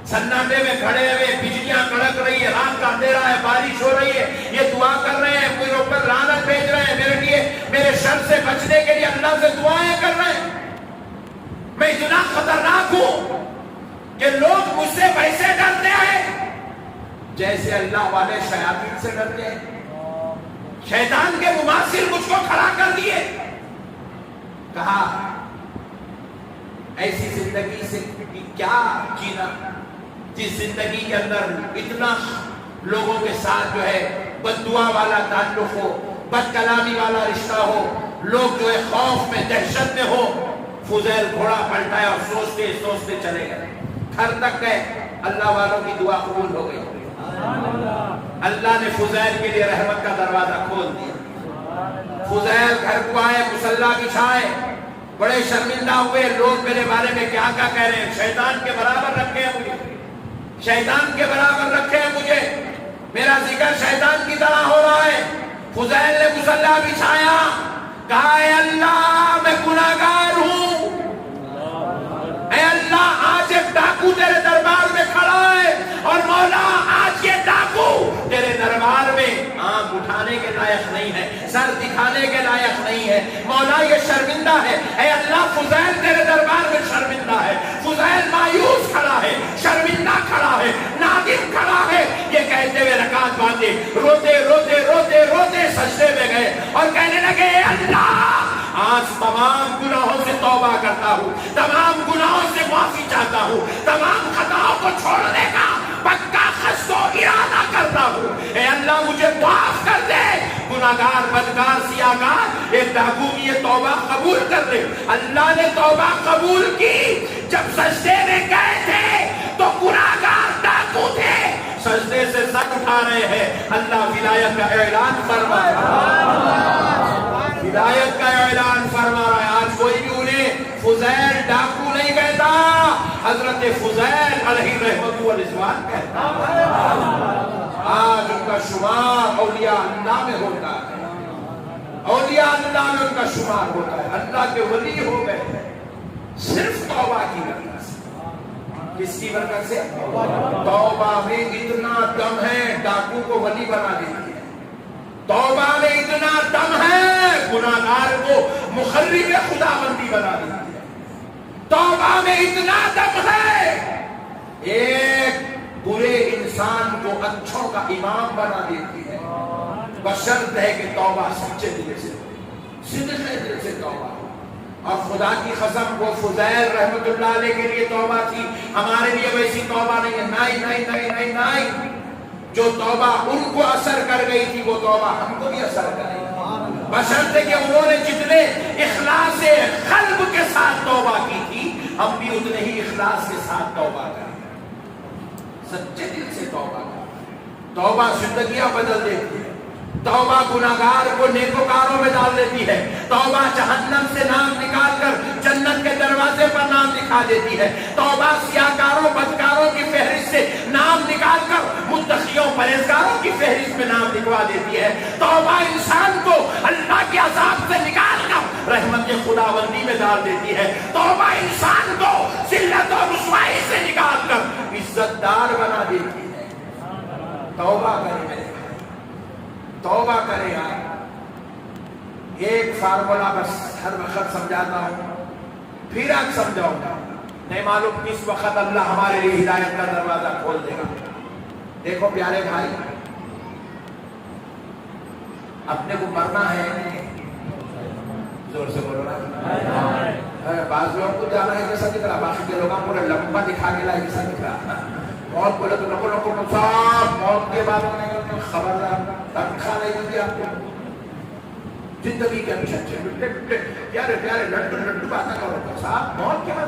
سناٹے میں کھڑے ہوئے، بجلیاں کڑک رہی ہے، رات کا اندھیرا ہے، بارش ہو رہی ہے، یہ دعا کر رہے ہیں، کوئی اوپر لعنت بھیج رہے ہیں میرے لیے، میرے شر سے بچنے کے لیے اللہ سے دعائیں کر رہے ہیں۔ میں اتنا خطرناک ہوں کہ لوگ مجھ سے ویسے ڈرتے ہیں جیسے اللہ والے شیاطین سے ڈرتے ہیں۔ شیطان کے مماثل مجھ کو کھڑا کر دیے، کہا ایسی زندگی سے کیا جینا جس زندگی کے اندر اتنا لوگوں کے ساتھ جو ہے بد دعا والا تعلق ہو، بد کلامی والا رشتہ ہو، لوگ جو ہے خوف میں، دہشت میں ہو۔ فضیل گھوڑا پلٹایا اور سوچتے سوچتے چلے گئے، گھر تک گئے، اللہ والوں کی دعا قبول ہو گئی، اللہ نے فضیل کے لیے رحمت کا دروازہ کھول دیا۔ فضیل گھر کو آئے، مصلی بچھائے، بڑے شرمندہ ہوئے، لوگ میرے بارے میں کیا کیا کہہ رہے ہیں، شیطان کے برابر رکھے ہیں مجھے، شیطان کے برابر رکھے ہیں مجھے، میرا ذکر شیطان کی طرح ہو رہا ہے۔ فضیل نے مصلی بچھایا، کہا اے اللہ میں گناہگار ہوں، اے اللہ آج ایک ڈاکو تیرے دربار میں کھڑا ہے، اور مولا آج یہ ڈاکو تیرے دربار میں آنکھ اٹھانے کے لائق نہیں ہے، سر دکھانے کے لائق نہیں ہے، مولا یہ شرمندہ ہے۔ اے اللہ فضیل تیرے دربار میں شرمندہ ہے، فضیل مایوس کھڑا ہے، شرمندہ کھڑا ہے، نادم کھڑا ہے۔ یہ کہتے ہوئے رکعت باندھے، روتے روتے روتے روتے سجدے میں گئے اور کہنے لگے اے اللہ آج تمام گناہوں سے توبہ کرتا ہوں، تمام گناہوں سے معافی چاہتا ہوں، تمام خطاؤں کو چھوڑنے کا پکا قصد و ارادہ کرتا ہوں۔ اے اللہ مجھے معاف کر دے، گناہگار، بدکار، سیاہکار ایک ڈاکو کی یہ توبہ قبول کر دے۔ اللہ نے توبہ قبول کی۔ جب سجدے میں گئے تھے تو گناہگار ڈاکو تھے، سجدے سے سر اٹھا رہے ہیں، اللہ ولایت کا اعلان فرما ہدایت کا اعلان فرما رہا ہے۔ آج کوئی بھی انہیں فضیل ڈاکو نہیں کہتا، حضرت فضیل علیہ رحمت والرضوان کہتا۔ آج ان کا شمار اولیاء اللہ میں ہوتا ہے، اولیاء اللہ میں ان کا شمار ہوتا ہے، اللہ کے ولی ہو گئے صرف توبہ کی برکت سے۔ کس کی برکت سے؟ توبہ میں اتنا دم ہے ڈاکو کو ولی بنا دیتی ہے، توبہ میں اتنا دم ہے گناہگار کو مخرب خداوندی بنا دیتی ہے، توبہ میں اتنا دم ہے ایک برے انسان کو اچھوں کا امام بنا دیتی ہے، بشرط ہے کہ توبہ سچے دل سے، صدق دل سے توبہ۔ اور خدا کی قسم وہ فضیل رحمت اللہ علیہ کے لیے توبہ تھی، ہمارے لیے ویسی توبہ نہیں ہے۔ نہیں نہیں نہیں نہیں نہیں، جو توبہ ان کو اثر کر گئی تھی وہ توبہ ہم کو بھی اثر کرے گی، بشرطے کہ انہوں نے جتنے اخلاص قلب کے ساتھ توبہ کی تھی ہم بھی اتنے ہی اخلاص کے ساتھ توبہ کریں، سچے دل سے توبہ کریں۔ توبہ زندگیاں بدل دیتی ہے، توبہ گناہگار کو نیکوکاروں میں ڈال دیتی ہے، توبہ جہنم سے نام نکال کر جنت کے دروازے پر نام لکھا دیتی ہے، توبہ سیاہکاروں بدکاروں کی فہرست سے نام نکال کر متقیوں پرہیزگاروں کی فہرست میں نام لکھوا دیتی ہے، توبہ انسان کو اللہ کے عذاب سے نکال کر رحمت کے خداوندی میں ڈال دیتی ہے، توبہ انسان کو ذلت اور رسوائی سے نکال کر عزت دار بنا دیتی ہے۔ توبہ کریں میرے، توبہ کرے آپ۔ ایک فارمولا بس ہر وقت سمجھاتا ہوں، پھر آپ سمجھاؤں گا، نہیں معلوم کس وقت اللہ ہمارے لیے ہدایت کا دروازہ کھول دے گا۔ دیکھو پیارے بھائی، اپنے کو مرنا ہے، زور سے بولو نا، بعض لوگوں کو جانا ہے کیسا دکھ رہا، باقی کے لوگوں کو لمبا دکھا کے لائے کیسا دکھ رہا، موت بولے تو لوگوں کو صاحب موت کے بعد خبردار تنخواہ نہیں ملتی آپ کو، زندگی کے اچھے پیارے پیارے لڈو باتیں کرو صاحب، موت کے بعد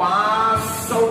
500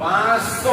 500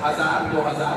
1000, 2000,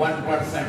1%,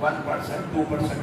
1%, 2%।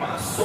500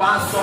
500,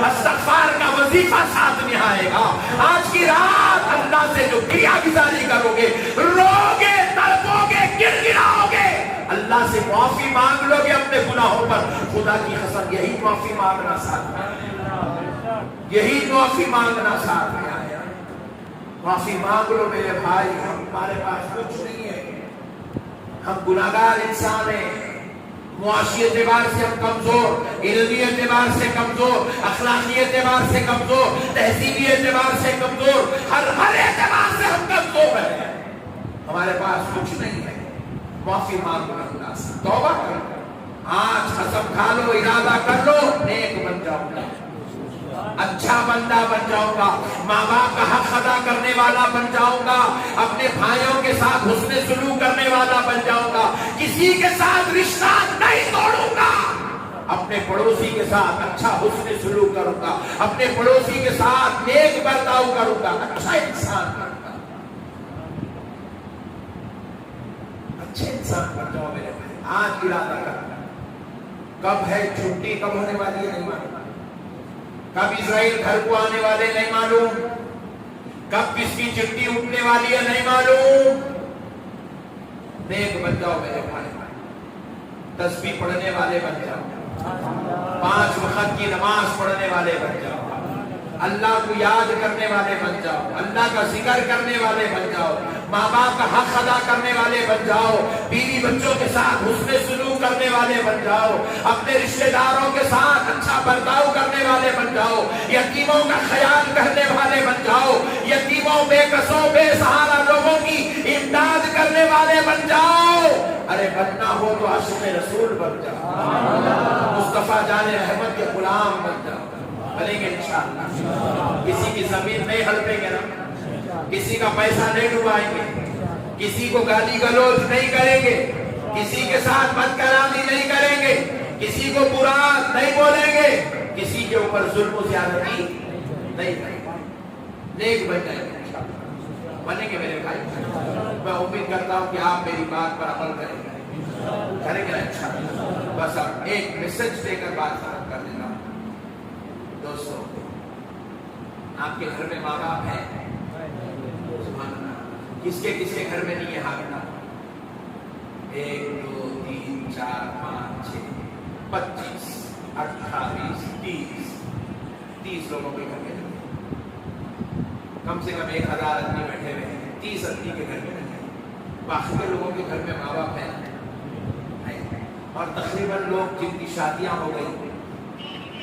استغفار کا وظیفہ ساتھ میں آئے گا. آج کی رات اللہ سے جو کریا گزاری کرو گے، روگے، تڑپو گے، گر گراؤ گے، اللہ سے معافی مانگ لو گے اپنے گناہوں پر. خدا کی قسم یہی معافی مانگنا ساتھ میں آیا، یہی معافی مانگنا ساتھ میں آیا. معافی مانگ لو میرے بھائی. ہمارے پاس کچھ نہیں ہے، ہم گناہگار انسان ہیں. معاشی اعتبار سے ہم کمزور، علمی اعتبار سے کمزور، اخلاقی اعتبار سے کمزور، تہذیبی اعتبار سے کمزور، ہر اعتبار سے ہم کمزور ہیں. ہمارے پاس کچھ نہیں ہے. معافی مانگ لو اللہ سے، توبہ کرو. آج قسم کھا لو، ارادہ کر لو، نیک بن جاؤں گا، اچھا بندہ بن جاؤں گا، ماں باپ کا حق ادا کرنے والا بن جاؤں گا، اپنے بھائیوں کے ساتھ حسن سلوک کرنے والا بن جاؤں گا، کسی کے ساتھ رشتہ نہیں توڑوں گا، اپنے پڑوسی کے ساتھ اچھا حسن سلوک کروں گا، اپنے پڑوسی کے ساتھ نیک برتاؤ کروں گا، اچھا انسان بنوں گا. اچھے انسان بن جاؤ میرے بھائی. آج ارادہ کرنا. کب ہے چھٹی، کب ہونے والی ہے نہیں معلوم، کب اسرائیل گھر کو آنے والے نہیں معلوم، کب کس کی چٹھی اٹھنے والی ہے نہیں معلوم. نیک بن جاؤ میرے بھائی، تسبیح پڑھنے والے بن جاؤ، 5 وقت کی نماز پڑھنے والے بن جاؤ، اللہ کو یاد کرنے والے بن جاؤ، اللہ کا ذکر کرنے والے بن جاؤ، ماں باپ کا حق ادا کرنے والے بن جاؤ، بیوی بچوں کے ساتھ حسن سلوک کرنے والے بن جاؤ، اپنے رشتہ داروں کے ساتھ اچھا برتاؤ کرنے والے بن جاؤ، یتیموں کا خیال کرنے والے بن جاؤ، یتیموں، بے کسوں، بے سہارا لوگوں کی امداد کرنے والے بن جاؤ. ارے بننا ہو تو عاشق رسول بن جاؤ، مصطفیٰ جان احمد کے غلام بن جاؤ. بنیں گے انشاءاللہ. کسی کی زمین نہیں ہڑپیں گے نا، کسی کا پیسہ نہیں ڈبائیں گے، کسی کو گالی گلوچ نہیں کریں گے، کسی کے ساتھ بد کلامی نہیں کریں گے، کسی کو برا نہیں بولیں گے، کسی کے اوپر ظلم و زیادتی نہیں کریں گے. نیک بن جائیں گے انشاءاللہ. بنیں گے میرے بھائی. میں امید کرتا ہوں کہ آپ میری بات پر عمل کریں گے نا انشاءاللہ. بس اب ایک میسج دے کر بات ختم کر دینا. دوستو، آپ کے گھر میں ماں باپ ہیں؟ کس کے گھر میں نہیں ہے؟ ہاتھ اٹھا. 1 2 3 4 5 6 25 28 30 لوگوں کے گھر میں. کم سے کم 1000 آدمی بیٹھے ہوئے ہیں، 30 آدمی کے گھر میں نہیں ہے. باقی کے لوگوں کے گھر میں ماں باپ ہیں. اور تقریباً لوگ جن کی شادیاں ہو گئی،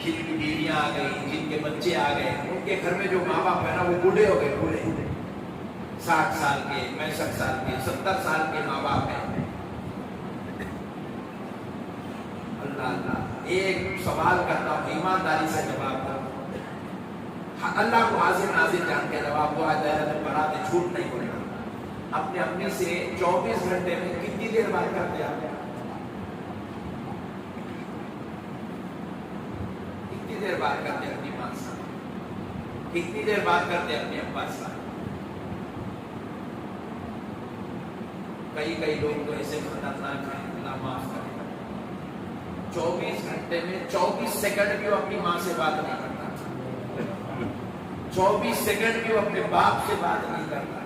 جن کی بیویاں آ گئی، جن کے بچے آ گئے، ان کے گھر میں جو ماں باپ ہے نا وہ بوڑھے ہو گئے. بوڑھے 60 سال کے، 65 سال کے، 70 سال کے ماں باپ ہیں. اللہ اللہ، ایک سوال کرتا ہوں، ایمانداری سے جواب دو. اللہ کو حاضر ناظر جان کے جواب دو. آج برات جھوٹ نہیں بولنا. اپنے اپنی سے 24 گھنٹے میں کتنی دیر بات کرتے آپ؟ کتنی دیر بات کرتے اپنی ماں سے؟ کتنی دیر بات کرتے اپنے ابا سے؟ کئی لوگ تو ایسے خطرناک ہیں، اللہ معاف کرے. 24 گھنٹے میں 24 سیکنڈ بھی وہ اپنی ماں سے بات نہیں کرتا، 24 سیکنڈ بھی وہ اپنے باپ سے بات نہیں کرتا.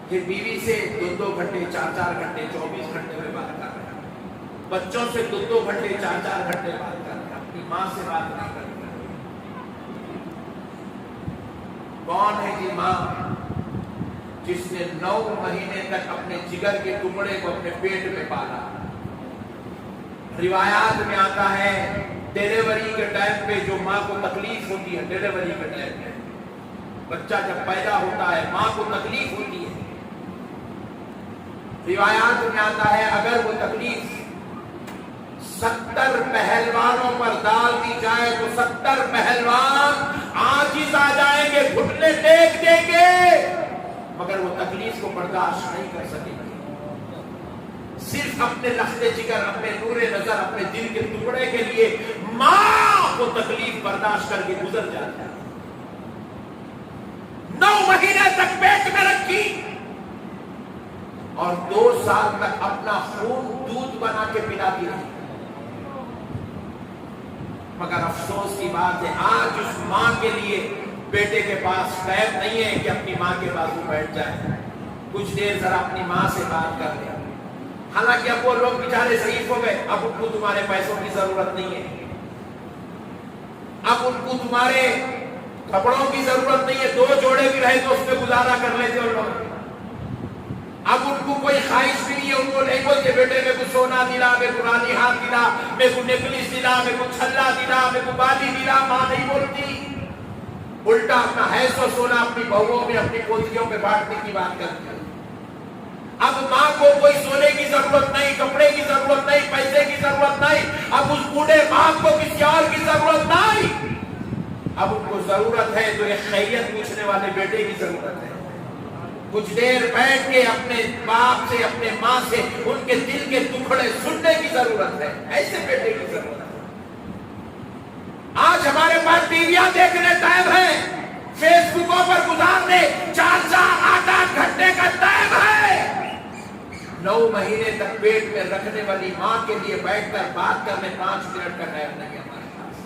پھر بیوی سے 2 گھنٹے 4 گھنٹے 24 گھنٹے میں بات کر رہا ہے، بچوں سے 2 گھنٹے 4 گھنٹے بات کر رہا ہے، اپنی ماں سے بات نہیں کرتا. کون ہے یہ ماں جس نے 9 مہینے تک اپنے جگر کے ٹکڑے کو اپنے پیٹ میں پالا؟ روایات میں آتا ہے ڈیلیوری کے ٹائم پہ جو ماں کو تکلیف ہوتی ہے، ڈیلیوری کے ٹائم پہ بچہ جب پیدا ہوتا ہے ماں کو تکلیف ہوتی ہے. روایات میں آتا ہے اگر وہ تکلیف 70 پہلوانوں پر ڈال دی جائے تو 70 پہلوان عاجز آ جائیں گے، گھٹنے ٹیک دیں گے، مگر وہ تکلیف کو برداشت نہیں کر سکیں گے. صرف اپنے لخت جگر، اپنے نور نظر، اپنے دل کے ٹکڑے کے لیے ماں کو تکلیف برداشت کر کے گزر جاتا ہے. 9 مہینے تک پیٹ میں رکھی اور 2 سال تک اپنا خون دودھ بنا کے پلاتی رہی. مگر افسوس کی بات ہے آج اس ماں کے لیے بیٹے کے پاس ٹائم نہیں ہے کہ اپنی ماں کے بازو بیٹھ جائے، کچھ دیر ذرا اپنی ماں سے بات کر لیں۔ حالانکہ اب وہ لوگ بیچارے ضعیف ہو گئے، اب ان کو تمہارے پیسوں کی ضرورت نہیں ہے، اب ان کو تمہارے کپڑوں کی ضرورت نہیں ہے، 2 جوڑے بھی رہے تو اس پہ گزارا کر لیتے ان لوگ۔ اب ان کو کوئی خواہش بھی نہیں ہے، ان کو نہیں بولتے بیٹے میرے کو سونا دلا، میرے کو رانی ہاتھ دلا، میرے کو نیکلیس دلا، میرے کو چھلا دلا، میرے کو بالی دلا، ماں نہیں بولتی، الٹا اپنا حیث و سونا اپنی بہوؤں میں اپنی پوتیوں میں بانٹنے کی بات کرتی ہے۔ اب ماں کو کوئی سونے کی ضرورت نہیں، کپڑے کی ضرورت نہیں، پیسے کی ضرورت نہیں، اب اس بوڑھے باپ کو کسی اور کی ضرورت نہیں، اب ان کو ضرورت ہے تو ایک خیریت پوچھنے والے بیٹے کی ضرورت ہے، کچھ دیر بیٹھ کے اپنے باپ سے اپنے ماں سے ان کے دل کے ٹکڑے سننے کی ضرورت ہے، ایسے بیٹے کی ضرورت ہے۔ آج ہمارے پاس ٹیویاں دیکھنے ٹائم ہے، فیس بکوں پر گزارنے 4-4 8-8 گھنٹے کا ٹائم ہے، 9 مہینے تک پیٹ میں رکھنے والی ماں کے لیے بیٹھ کر بات کرنے 5 منٹ کا ٹائم نہیں ہے ہمارے پاس۔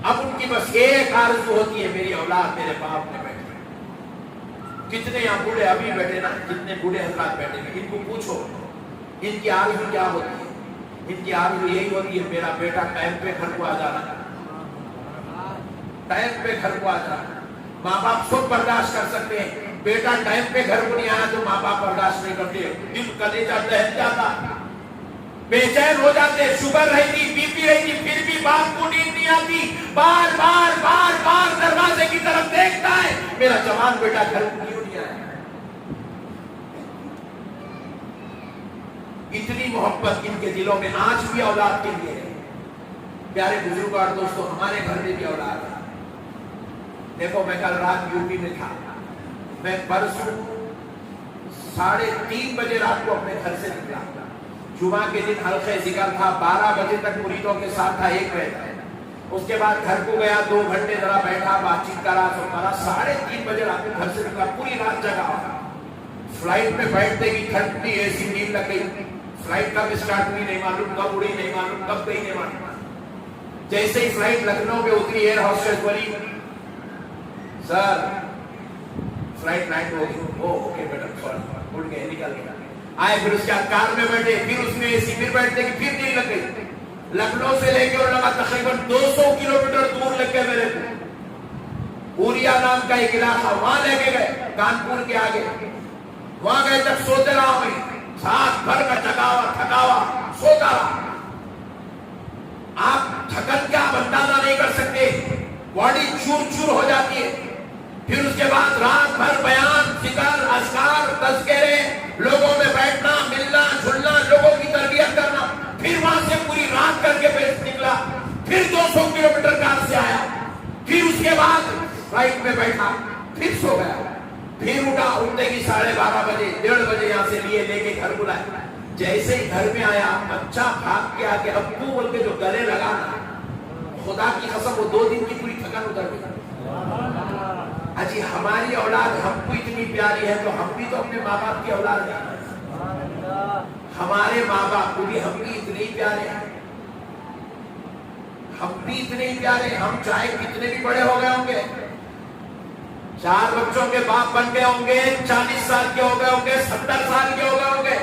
اب ان کی بس ایک آرزو ہوتی ہے میری اولاد میرے باپ میں بیٹھے۔ کتنے یہاں بوڑھے ابھی بیٹھے نا، کتنے بوڑھے حضرات بیٹھے ہیں، ان کو پوچھو ان کی آرزو کیا ہوتی ہے؟ ان کی آرزو یہی ہوتی ہے میرا بیٹا ٹائم پہ گھر کو آ جانا، ٹائم پہ گھر کو آ جانا۔ ماں باپ سب برداشت کر سکتے ہیں، بیٹا ٹائم پہ گھر کو نہیں آیا تو ماں باپ برداشت نہیں کرتے، دل کلیجہ دہل جاتا، بے چین ہو جاتے، شوگر رہتی، بی پی رہتی، پھر بھی باپ کو نیند نہیں آتی، بار بار بار بار دروازے کی طرف دیکھتا ہے میرا جوان بیٹا گھر کو کیوں نہیں آیا۔ اتنی محبت ان کے دلوں میں آج بھی اولاد کے لیے ہے۔ پیارے بزرگ اور دوستو، ہمارے گھر میں بھی اولاد ہے۔ دیکھو میں کل رات یو پی میں تھا، میں پرسوں 3:30 بجے رات کو اپنے گھر سے نکلا، جمعہ کے دن حلقہ ذکر تھا، 12 بجے تک مریدوں کے ساتھ تھا، 1 بجے تک، اس کے بعد گھر کو گیا، 2 گھنٹے ذرا بیٹھا، بات چیت کرا، سب کرا، 3:30 بجے رات کو گھر سے نکلا، پوری رات جگا ہوا۔ فلائٹ میں بیٹھتے ہی ٹھنڈی ایسی نیند لگ گئی، فلائٹ کب اسٹارٹ ہوئی نہیں معلوم، کب اڑی نہیں معلوم، کب گئی نہیں معلوم۔ جیسے ہی فلائٹ لکھنؤ میں اتری، ایئر ہوسٹس بولی سر فلائٹ لینڈ ہو گئی، اوکے میڈم سوری، اٹھ گئے، نکل گئے، آئے، پھر اس کے بعد کار میں بیٹھے، پھر اس میں اسی، پھر بیٹھتے کہ پھر نیند لگ گئی۔ لکھنؤ سے لے کے اور لگا تقریباً 200 کلومیٹر دور لگ گئے میرے کو، پوریا نام کا ایک علاقہ، وہاں لے کے گئے، کانپور کے آگے، وہاں گئے تک سوتے رہا ہوں، ساتھ بھر کا تھکاوا سوتا رہا۔ آپ تھکن کا اندازہ نہیں کر سکتے، باڈی چور چور ہو جاتی ہے۔ پھر اس کے بعد رات بھر بیان، ذکر، اذکار، تذکرے، لوگوں میں بیٹھنا، ملنا، جھلنا، لوگوں کی تربیت کرنا، پھر وہاں سے پوری رات کر کے پیٹ نکلا، پھر 200 کلومیٹر کار سے آیا، پھر اس کے بعد فلائٹ میں بیٹھا، پھر سو گیا، پھر اٹھا، اٹھتے کی 12:30 بجے 1:30 بجے یہاں سے لے کے گھر بلایا۔ جیسے ہی گھر میں آیا، بچہ بھاگ کے آ کے ابو بول کے جو گلے لگا نا، خدا کی قسم وہ 2 دن کی پوری تھکن اتر گئی۔ اجی ہماری اولاد ہم کو اتنی پیاری ہے تو ہم بھی تو اپنے ماں باپ کی اولاد ہیں، ہمارے ماں باپ کو بھی ہم بھی اتنے ہی پیارے ہیں، ہم بھی اتنے ہی پیارے ہیں، ہم چاہے کتنے بھی بڑے ہو گئے ہوں گے، 4 بچوں کے باپ بن گئے ہوں گے، 40 سال کے ہو گئے ہوں گے، 70 سال کے ہو گئے ہوں گے،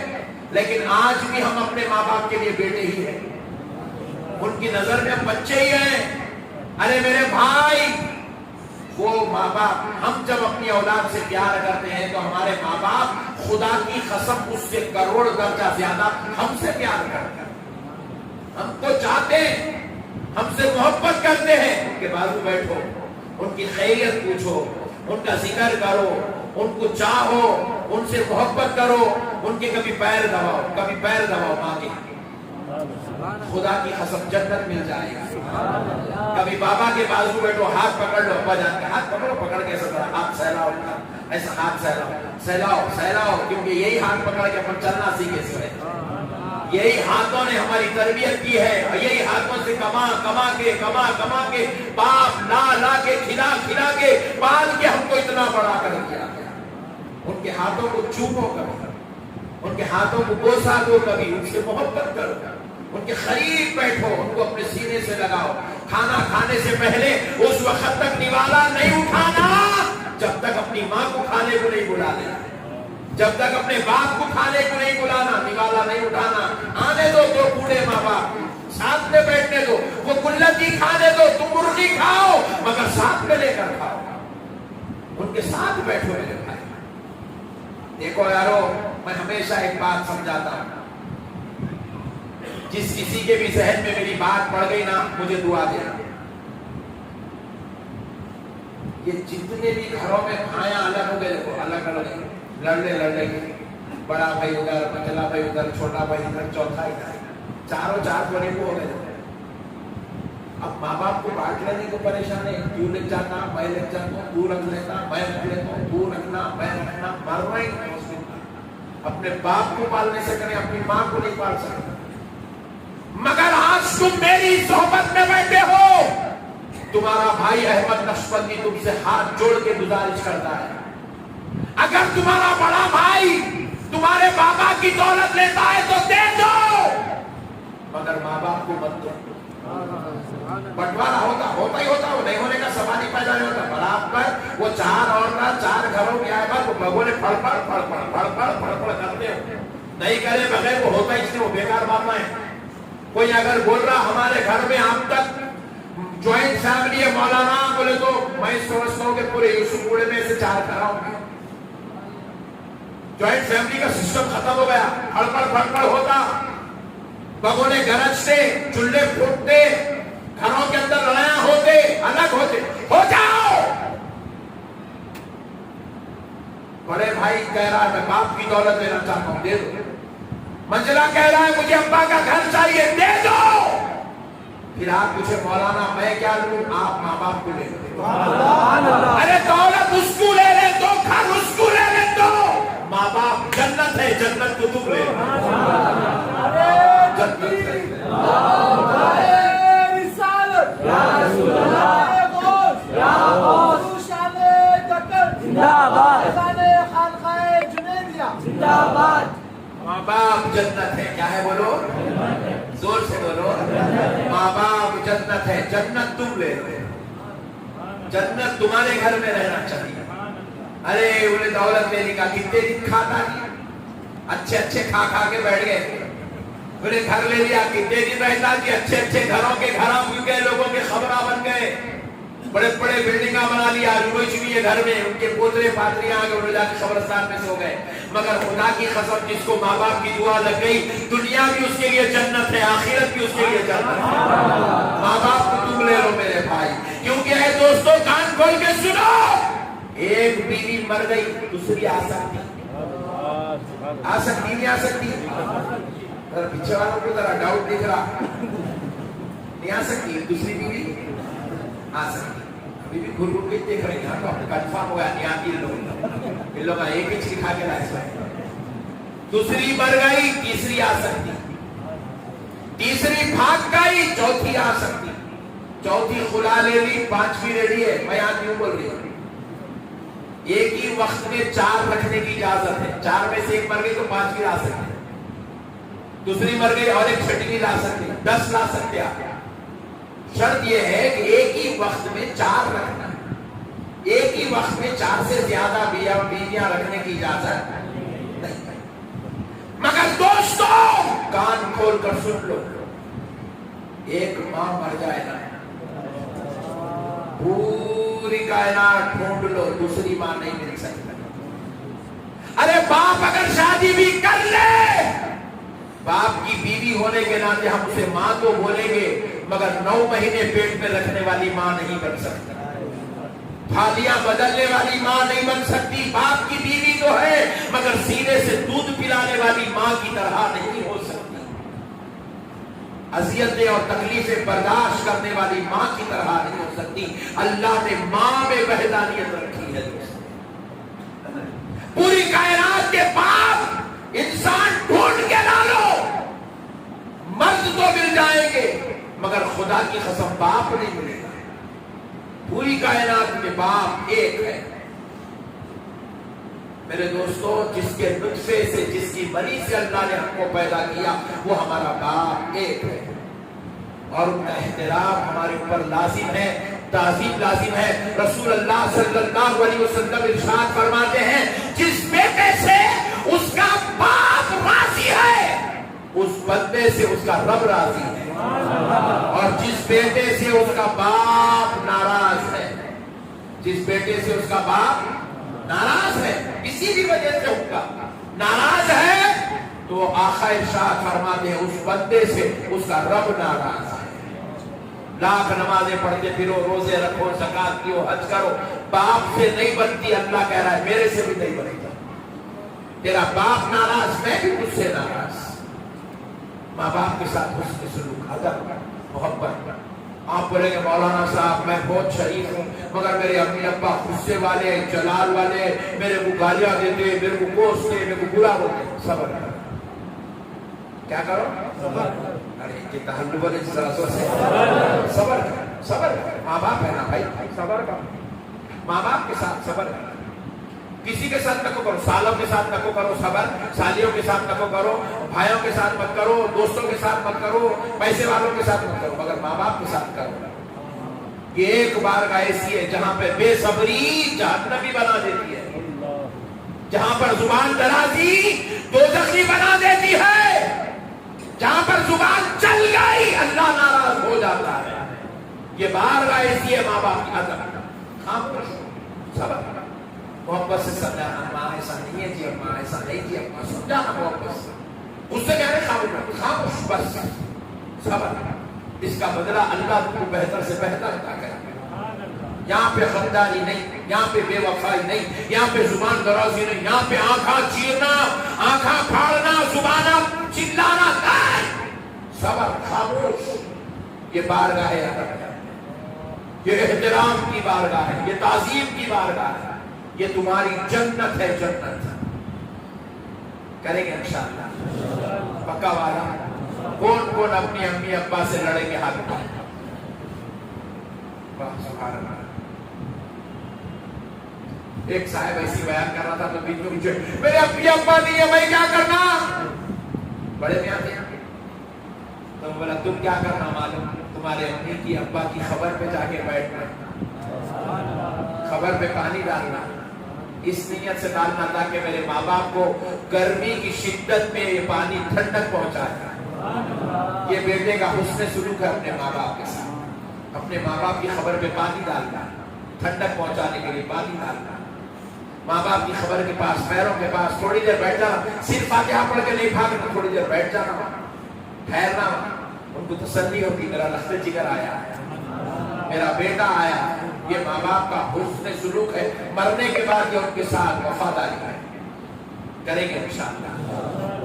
لیکن آج بھی ہم اپنے ماں باپ کے لیے بیٹے ہی ہیں، ان کی نظر میں ہم بچے ہی ہیں۔ ارے میرے بھائی، وہ ماں باپ، ہم جب اپنی اولاد سے پیار کرتے ہیں تو ہمارے ماں باپ خدا کی قسم اس سے کروڑ درجہ زیادہ ہم سے پیار کرتے ہیں، ہم کو چاہتے ہیں، ہم سے محبت کرتے ہیں۔ ان کے بازو بیٹھو، ان کی خیریت پوچھو، ان کا ذکر کرو، ان کو چاہو، ان سے محبت کرو، ان کے کبھی پیر دباؤ ماں کے، خدا کی قسم جنت مل جائے گا۔ کبھی بابا کے بازو بیٹھو، ہاتھ پکڑ لو، ابا جان کے ہاتھ پکڑو، پکڑ کے ایسا ہاتھ سہلاؤ، ایسا ہاتھ سہلاؤ، کیونکہ یہی ہاتھ پکڑ کے اپن چلنا سیکھے، یہی ہاتھوں نے ہماری تربیت کی ہے، اور یہی ہاتھوں سے کما کے باپ لا کے کھلا کے پال کے ہم کو اتنا بڑا کر دیا۔ ان کے ہاتھوں کو چومو، کبھی ان کے ہاتھوں کو بوسا دو، کبھی ان سے محبت کرو، ان کے قریب بیٹھو، ان کو اپنے سینے سے لگاؤ. کھانا کھانے سے پہلے اس وقت تک نوالا نہیں اٹھانا جب تک اپنی ماں کو کھانے کو نہیں بلا لے، جب تک اپنے باپ کو کھانے کو نہیں بلانا. نوالا نہیں اٹھانا. آنے دو دو بوڑھے ماں باپ، ساتھ میں بیٹھنے دو. وہ گلتی کھانے دو، تم مرغی کھاؤ مگر ساتھ میں لے کر کھاؤ. ان کے ساتھ بیٹھو میرے بھائی. دیکھو یارو، میں ہمیشہ ایک بات سمجھاتا ہوں، جس کسی کے بھی ذہن میں میری بات پڑ گئی نا، مجھے دعا دینا. یہ جتنے بھی گھروں میں کھایا الگ ہو گئے، دیکھو الگ الگ لڑنے کے، بڑا بھائی ادھر، پچھلا بھائی ادھر، چھوٹا بھائی ادھر، چوتھا ادھر، چاروں چار کونے کو ہو گئے. اب ماں باپ کو بانٹ لینے کو پریشان ہے، کیوں لگ جاتا، میں لگ جاتا ہوں، تو رکھ لیتا، میں رکھ لیتا ہوں، تو رکھنا، میں رکھنا. مر رہے ہیں اپنے باپ کو پال نہیں سکتے، اپنی ماں کو نہیں پال سکتے. مگر آج تم میری صحبت میں بیٹھے ہو، تمہارا بھائی احمد نقشبندی تم سے ہاتھ جوڑ کے گزارش کرتا ہے، اگر تمہارا بڑا بھائی تمہارے بابا کی دولت لیتا ہے تو دے دو، مگر ماں باپ کو مت دو. بٹوارا ہوتا ہی ہوتا، وہ نہیں ہونے کا سوال ہی پیدا نہیں ہوتا. برابر وہ چار عورتیں چار گھروں کی آئے بات، وہ بگوں نے پڑ پڑ کرتے ہو، نہیں کرے بغیر وہ ہوتا ہی اس نے، وہ بیکار بات ہے. کوئی اگر بول رہا ہمارے گھر میں اب تک جوائنٹ فیملی ہے مولانا، بولے تو میں سمجھتا ہوں کہ پورے یوسف پورے میں سے 4 کراؤں گا. جوائنٹ فیملی کا سسٹم ختم ہو گیا، ہڑپڑ ہوتا، بگوں نے گرجتے، چولہے پھوٹتے، گھروں کے اندر لڑائیاں ہوتے، الگ ہوتے. ہو جاؤ. بڑے بھائی کہہ رہا ہے میں باپ کی دولت لینا چاہتا ہوں، دے دو. منجلا کہہ رہا ہے مجھے ابا کا گھر چاہیے، دے دو. پھر آپ پوچھے مولانا میں کیا لوں؟ آپ ماں باپ کو لے دو. ارے دولت اس کو لے لے دو، گھر اس کو لے لے دو، ماں باپ جنت ہے، جنت کو تم لے لو. جنت ہے. ماں باپ جنت ہے. کیا ہے بولو؟ زور سے بولو. ماں باپ جنت ہے، جنت تم لے لو. جنت تمہارے گھر میں رہنا چاہیے. ارے انہیں دولت لینے کا کتنے دن کھاتا نہیں، اچھے کھا کے بیٹھ گئے. انہیں گھر لے لیا، کتنے دن رہتا کہ اچھے گھروں کے گھراں بن گئے، لوگوں کے خبراں بن گئے، بڑے بلڈنگاں بنا لیا، یونیورسٹی بھی ہے گھر میں، ان کے پوترے پاتری آ گئے، انہوں جا کے قبرستان میں سو گئے. مگر خدا کی قسم جس کو ماں باپ کی دعا لگ گئی، دنیا بھی اس کے لیے جنت ہے، آخرت بھی اس کے لیے جنت ہے. ماں باپ کو تم لے لو میرے بھائی. کیونکہ اے دوستو کان کھول کے سنو، ایک بیوی مر گئی، دوسری آ سکتی نہیں آ سکتی. پیچھے والوں کو ذرا ڈاؤٹ دکھ رہا، نہیں آ سکتی. دوسری بیوی آ سکتی. ابھی بھی گھر کے دیکھ رہے ہیں تو کنفرم ہو گیا نہیں آتی. ان لوگ ایک ہی چیز کھا کے لائے. دوسری مر گئی، تیسری آ سکتی. تیسری بھاگ گئی، چوتھی آ سکتی. چوتھی خلا لے لی، پانچویں ریڈی ہے. میں یہاں کیوں بول رہی ہوں؟ ایک ہی وقت میں 4 رکھنے کی اجازت ہے. 4 میں سے ایک مر گئی تو 5 لا سکتے، دوسری مر گئی اور ایک 6 لا سکتے، 10 لا سکتے آپ. شرط یہ ہے کہ ایک ہی وقت میں 4 رکھنا ہے. ایک ہی وقت میں 4 سے زیادہ بیویاں رکھنے کی اجازت نہیں. مگر دوستو کان کھول کر سن لو، ایک ماں مر جائے نا، پوری کائنات ڈھونڈ لو، دوسری ماں نہیں مل سکتی. ارے باپ اگر شادی بھی کر لے، باپ کی بیوی ہونے کے ناطے ہم اسے ماں تو بولیں گے، مگر 9 مہینے پیٹ میں رکھنے والی ماں نہیں بن سکتی. تھالیاں بدلنے والی ماں نہیں بن سکتی. باپ کی بیوی تو ہے مگر سینے سے دودھ پلانے والی ماں کی طرح نہیں ہو سکتی. اذیتیں اور تکلیفیں برداشت کرنے والی ماں کی طرح نہیں ہو سکتی. اللہ نے ماں میں وحدانیت رکھی ہے. پوری کائنات کے باپ انسان ڈھونڈ کے لا لو، مرد تو مل جائیں گے مگر خدا کی قسم باپ نہیں ملے گا. پوری کائنات کے باپ ایک ہے. میرے دوستو، جس کے نطفے سے، جس کی منی سے اللہ نے ہم کو پیدا کیا، وہ ہمارا باپ ایک ہے، اور ان کا احترام ہمارے اوپر لازم ہے، تعظیم لازم ہے۔ رسول اللہ صلی اللہ علیہ وسلم ارشاد فرماتے ہیں، جس بیٹے سے اس کا باپ راضی ہے، اس بندے سے اس کا رب راضی ہے، اور جس بیٹے سے اس کا باپ ناراض ہے، جس بیٹے سے اس کا باپ ناراض ہے، کسی بھی وجہ سے اس کا ناراض ہے، تو آقا ارشاد فرماتے ہیں اس بندے سے اس کا رب ناراض ہے۔ لاکھ نمازیں پڑھتے پھرو، روزے رکھو، زکات دیو، حج کرو، باپ سے نہیں بنتی، اللہ کہہ رہا ہے میرے سے بھی نہیں بنتا۔ تیرا باپ ناراض، میں بھی تجھ سے ناراض۔ ماں باپ کے ساتھ حسن سلوک، ادب، محبت۔ آپ بولیں گے مولانا صاحب میں بہت شریف ہوں، مگر میرے امی ابا غصے والے، جلال والے، میرے کو گالیاں دیتے، میرے کو کوستے، میرے کو برا بولتے۔ صبر کرو، کیا کرو؟ ارے یہ تحلب والے صبر کرو، صبر کرو۔ ماں باپ ہے نا بھائی، صبر کرو، ماں باپ کے ساتھ صبر کرو۔ کسی کے ساتھ نہ کرو، سالوں کے ساتھ نہ کرو صبر، سالیوں کے ساتھ نہ کرو، بھائیوں کے ساتھ مت کرو، دوستوں کے ساتھ مت کرو، پیسے والوں کے ساتھ مت کرو، مگر ماں باپ کے ساتھ کرو۔ یہ ایک بارگاہ ایسی ہے جہاں پہ بے صبری جہنمی بنا دیتی ہے، جہاں پر زبان درازی دوزخی بنا دیتی ہے، جہاں پر زبان چل گئی اللہ ناراض ہو جاتا ہے۔ یہ بارگاہ ایسی ہے ماں باپ کی ادب، خاموش صبر، محبت سے سمجھانا، ماں ایسا نہیں ہے جی، ماں ایسا نہیں جی، ماں سمجھانا محبت سے، اس سے کہہ رہے خاموش، خاموش بس، صبر۔ اس کا بدلہ اللہ کو بہتر سے بہتر عطا کرے۔ یہاں پہ خندانی نہیں، یہاں پہ بے وفائی نہیں، یہاں پہ زبان درازی نہیں، یہاں پہ آنکھاں چیرنا، آنکھاں پھاڑنا، زبانہ چلانا نہیں، صبر، خاموش۔ یہ بارگاہ ہے ادب ہے، یہ احترام کی بارگاہ ہے، یہ تعظیم کی بارگاہ ہے، یہ تمہاری جنت ہے، جنت کریں گے انشاءاللہ پکا وعدہ۔ کون کون اپنی امی ابا سے لڑیں گے؟ ہاتھ اٹھائیں۔ سبحان اللہ۔ ایک صاحب ایسی بیان کر رہا تھا تو بیچ میں پوچھے میرے امی ابا نہیں ہے میں کیا کرنا؟ بڑے میاں تھے تو بولا تم کیا کرنا معلوم؟ تمہارے امی کی ابا کی خبر پہ جا کے بیٹھنا، خبر پہ پانی ڈالنا، اس نیت سے ڈالنا تاکہ میرے ماں باپ کو گرمی کی شدت میں یہ پانی ٹھنڈک پہنچائے۔ یہ بیٹے کا حسن سلوک ہے اپنے ماں باپ کے ساتھ، اپنے ماں باپ کی خبر پہ پانی ڈالنا، ٹھنڈک پہنچانے کے لیے پانی ڈالنا، ماں باپ کی خبر کے پاس، پیروں کے پاس تھوڑی دیر بیٹھ جانا، صرف فاتحہ پڑھ کے نہیں بھاگنا، تھوڑی دیر بیٹھ جانا، ٹھہرنا، ان کو تسلی ہوتی میرا لخت جگر آیا، میرا بیٹا آیا۔ یہ ماں باپ کا حسن سلوک ہے، مرنے کے بعد یہ ان کے ساتھ وفاداری ہے۔ کریں گے انشاءاللہ۔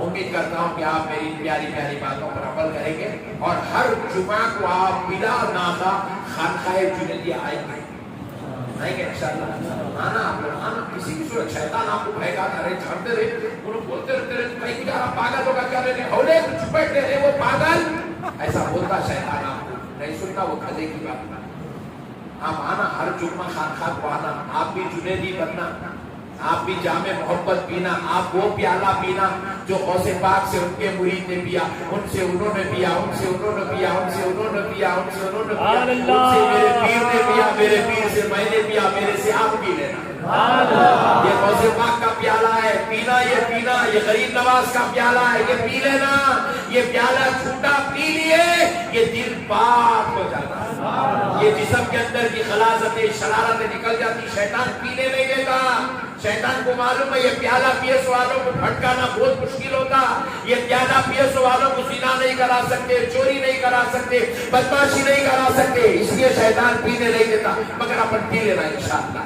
امید کرتا ہوں کہ آپ میری پیاری پیاری باتوں پر عمل کریں گے، اور ہر جمعہ کو آپ بلا ناغہ خانقاہ جنیدیہ آئیں گے انشاءاللہ۔ آنا آپ لوگ، آنا، کسی بھی صورت شیطان آپ کو بہکاتا رہے، جھڑتے رہے، انہوں بولتے رہتے رہے کہیں جا رہا پاگل ہوگا کیا رہے ہولے چپ بیٹھے رہے وہ پاگل، ایسا بولتا شیطان آپ کو نہیں سنتا، وہ کھلے کی بات۔ آپ آنا ہر جمعہ خانقاہ کو آنا، آپ بھی جنیدی بننا، آپ بھی جام محبت پینا، آپ وہ پیالہ پینا جو غوث پاک سے ان کے مرید نے پیا، ان سے انہوں نے پیا، ان سے انہوں نے پیا، ان سے انہوں نے پیا، ان سے انہوں نے پیا، ان سے میرے پیر نے پیا، میرے پیر سے میں نے پیا، میرے سے آپ پی لینا۔ یہ غوث پاک کا پیالہ ہے، پینا یہ پینا، یہ غریب نواز کا پیالہ ہے، یہ پی لینا۔ یہ پیالہ چھوٹا پی لیے یہ دل پاک ہو جاتا، یہ جسم کے اندر کی خلاصتیں شرارتیں نکل جاتی، شیطان پینے نہیں دیتا۔ شیطان کو معلوم ہے یہ پیالہ پیے والوں کو بھٹکانا بہت مشکل ہوتا، یہ پیالہ پیے والوں کو زنا نہیں کرا سکتے، چوری نہیں کرا سکتے، بدمعاشی نہیں کرا سکتے، اس لیے شیطان پینے نہیں دیتا، مگر اپن پی لینا انشاءاللہ،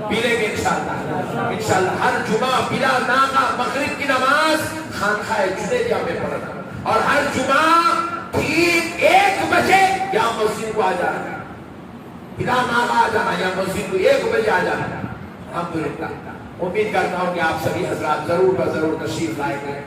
پی لیں گے انشاءاللہ۔ انشاءاللہ ہر جمعہ بلا ناغہ مغرب کی نماز خانقاہ جنیدیہ میں پڑھنا، اور ہر جمعہ ٹھیک 1 بجے یا مسجد کو آ جانا، بلا ناغہ آ جانا، یا مسجد کو 1 بجے آ جانا۔ الحمدللہ امید کرتا ہوں کہ آپ سبھی حضرات ضرور تشریف لائیں گے۔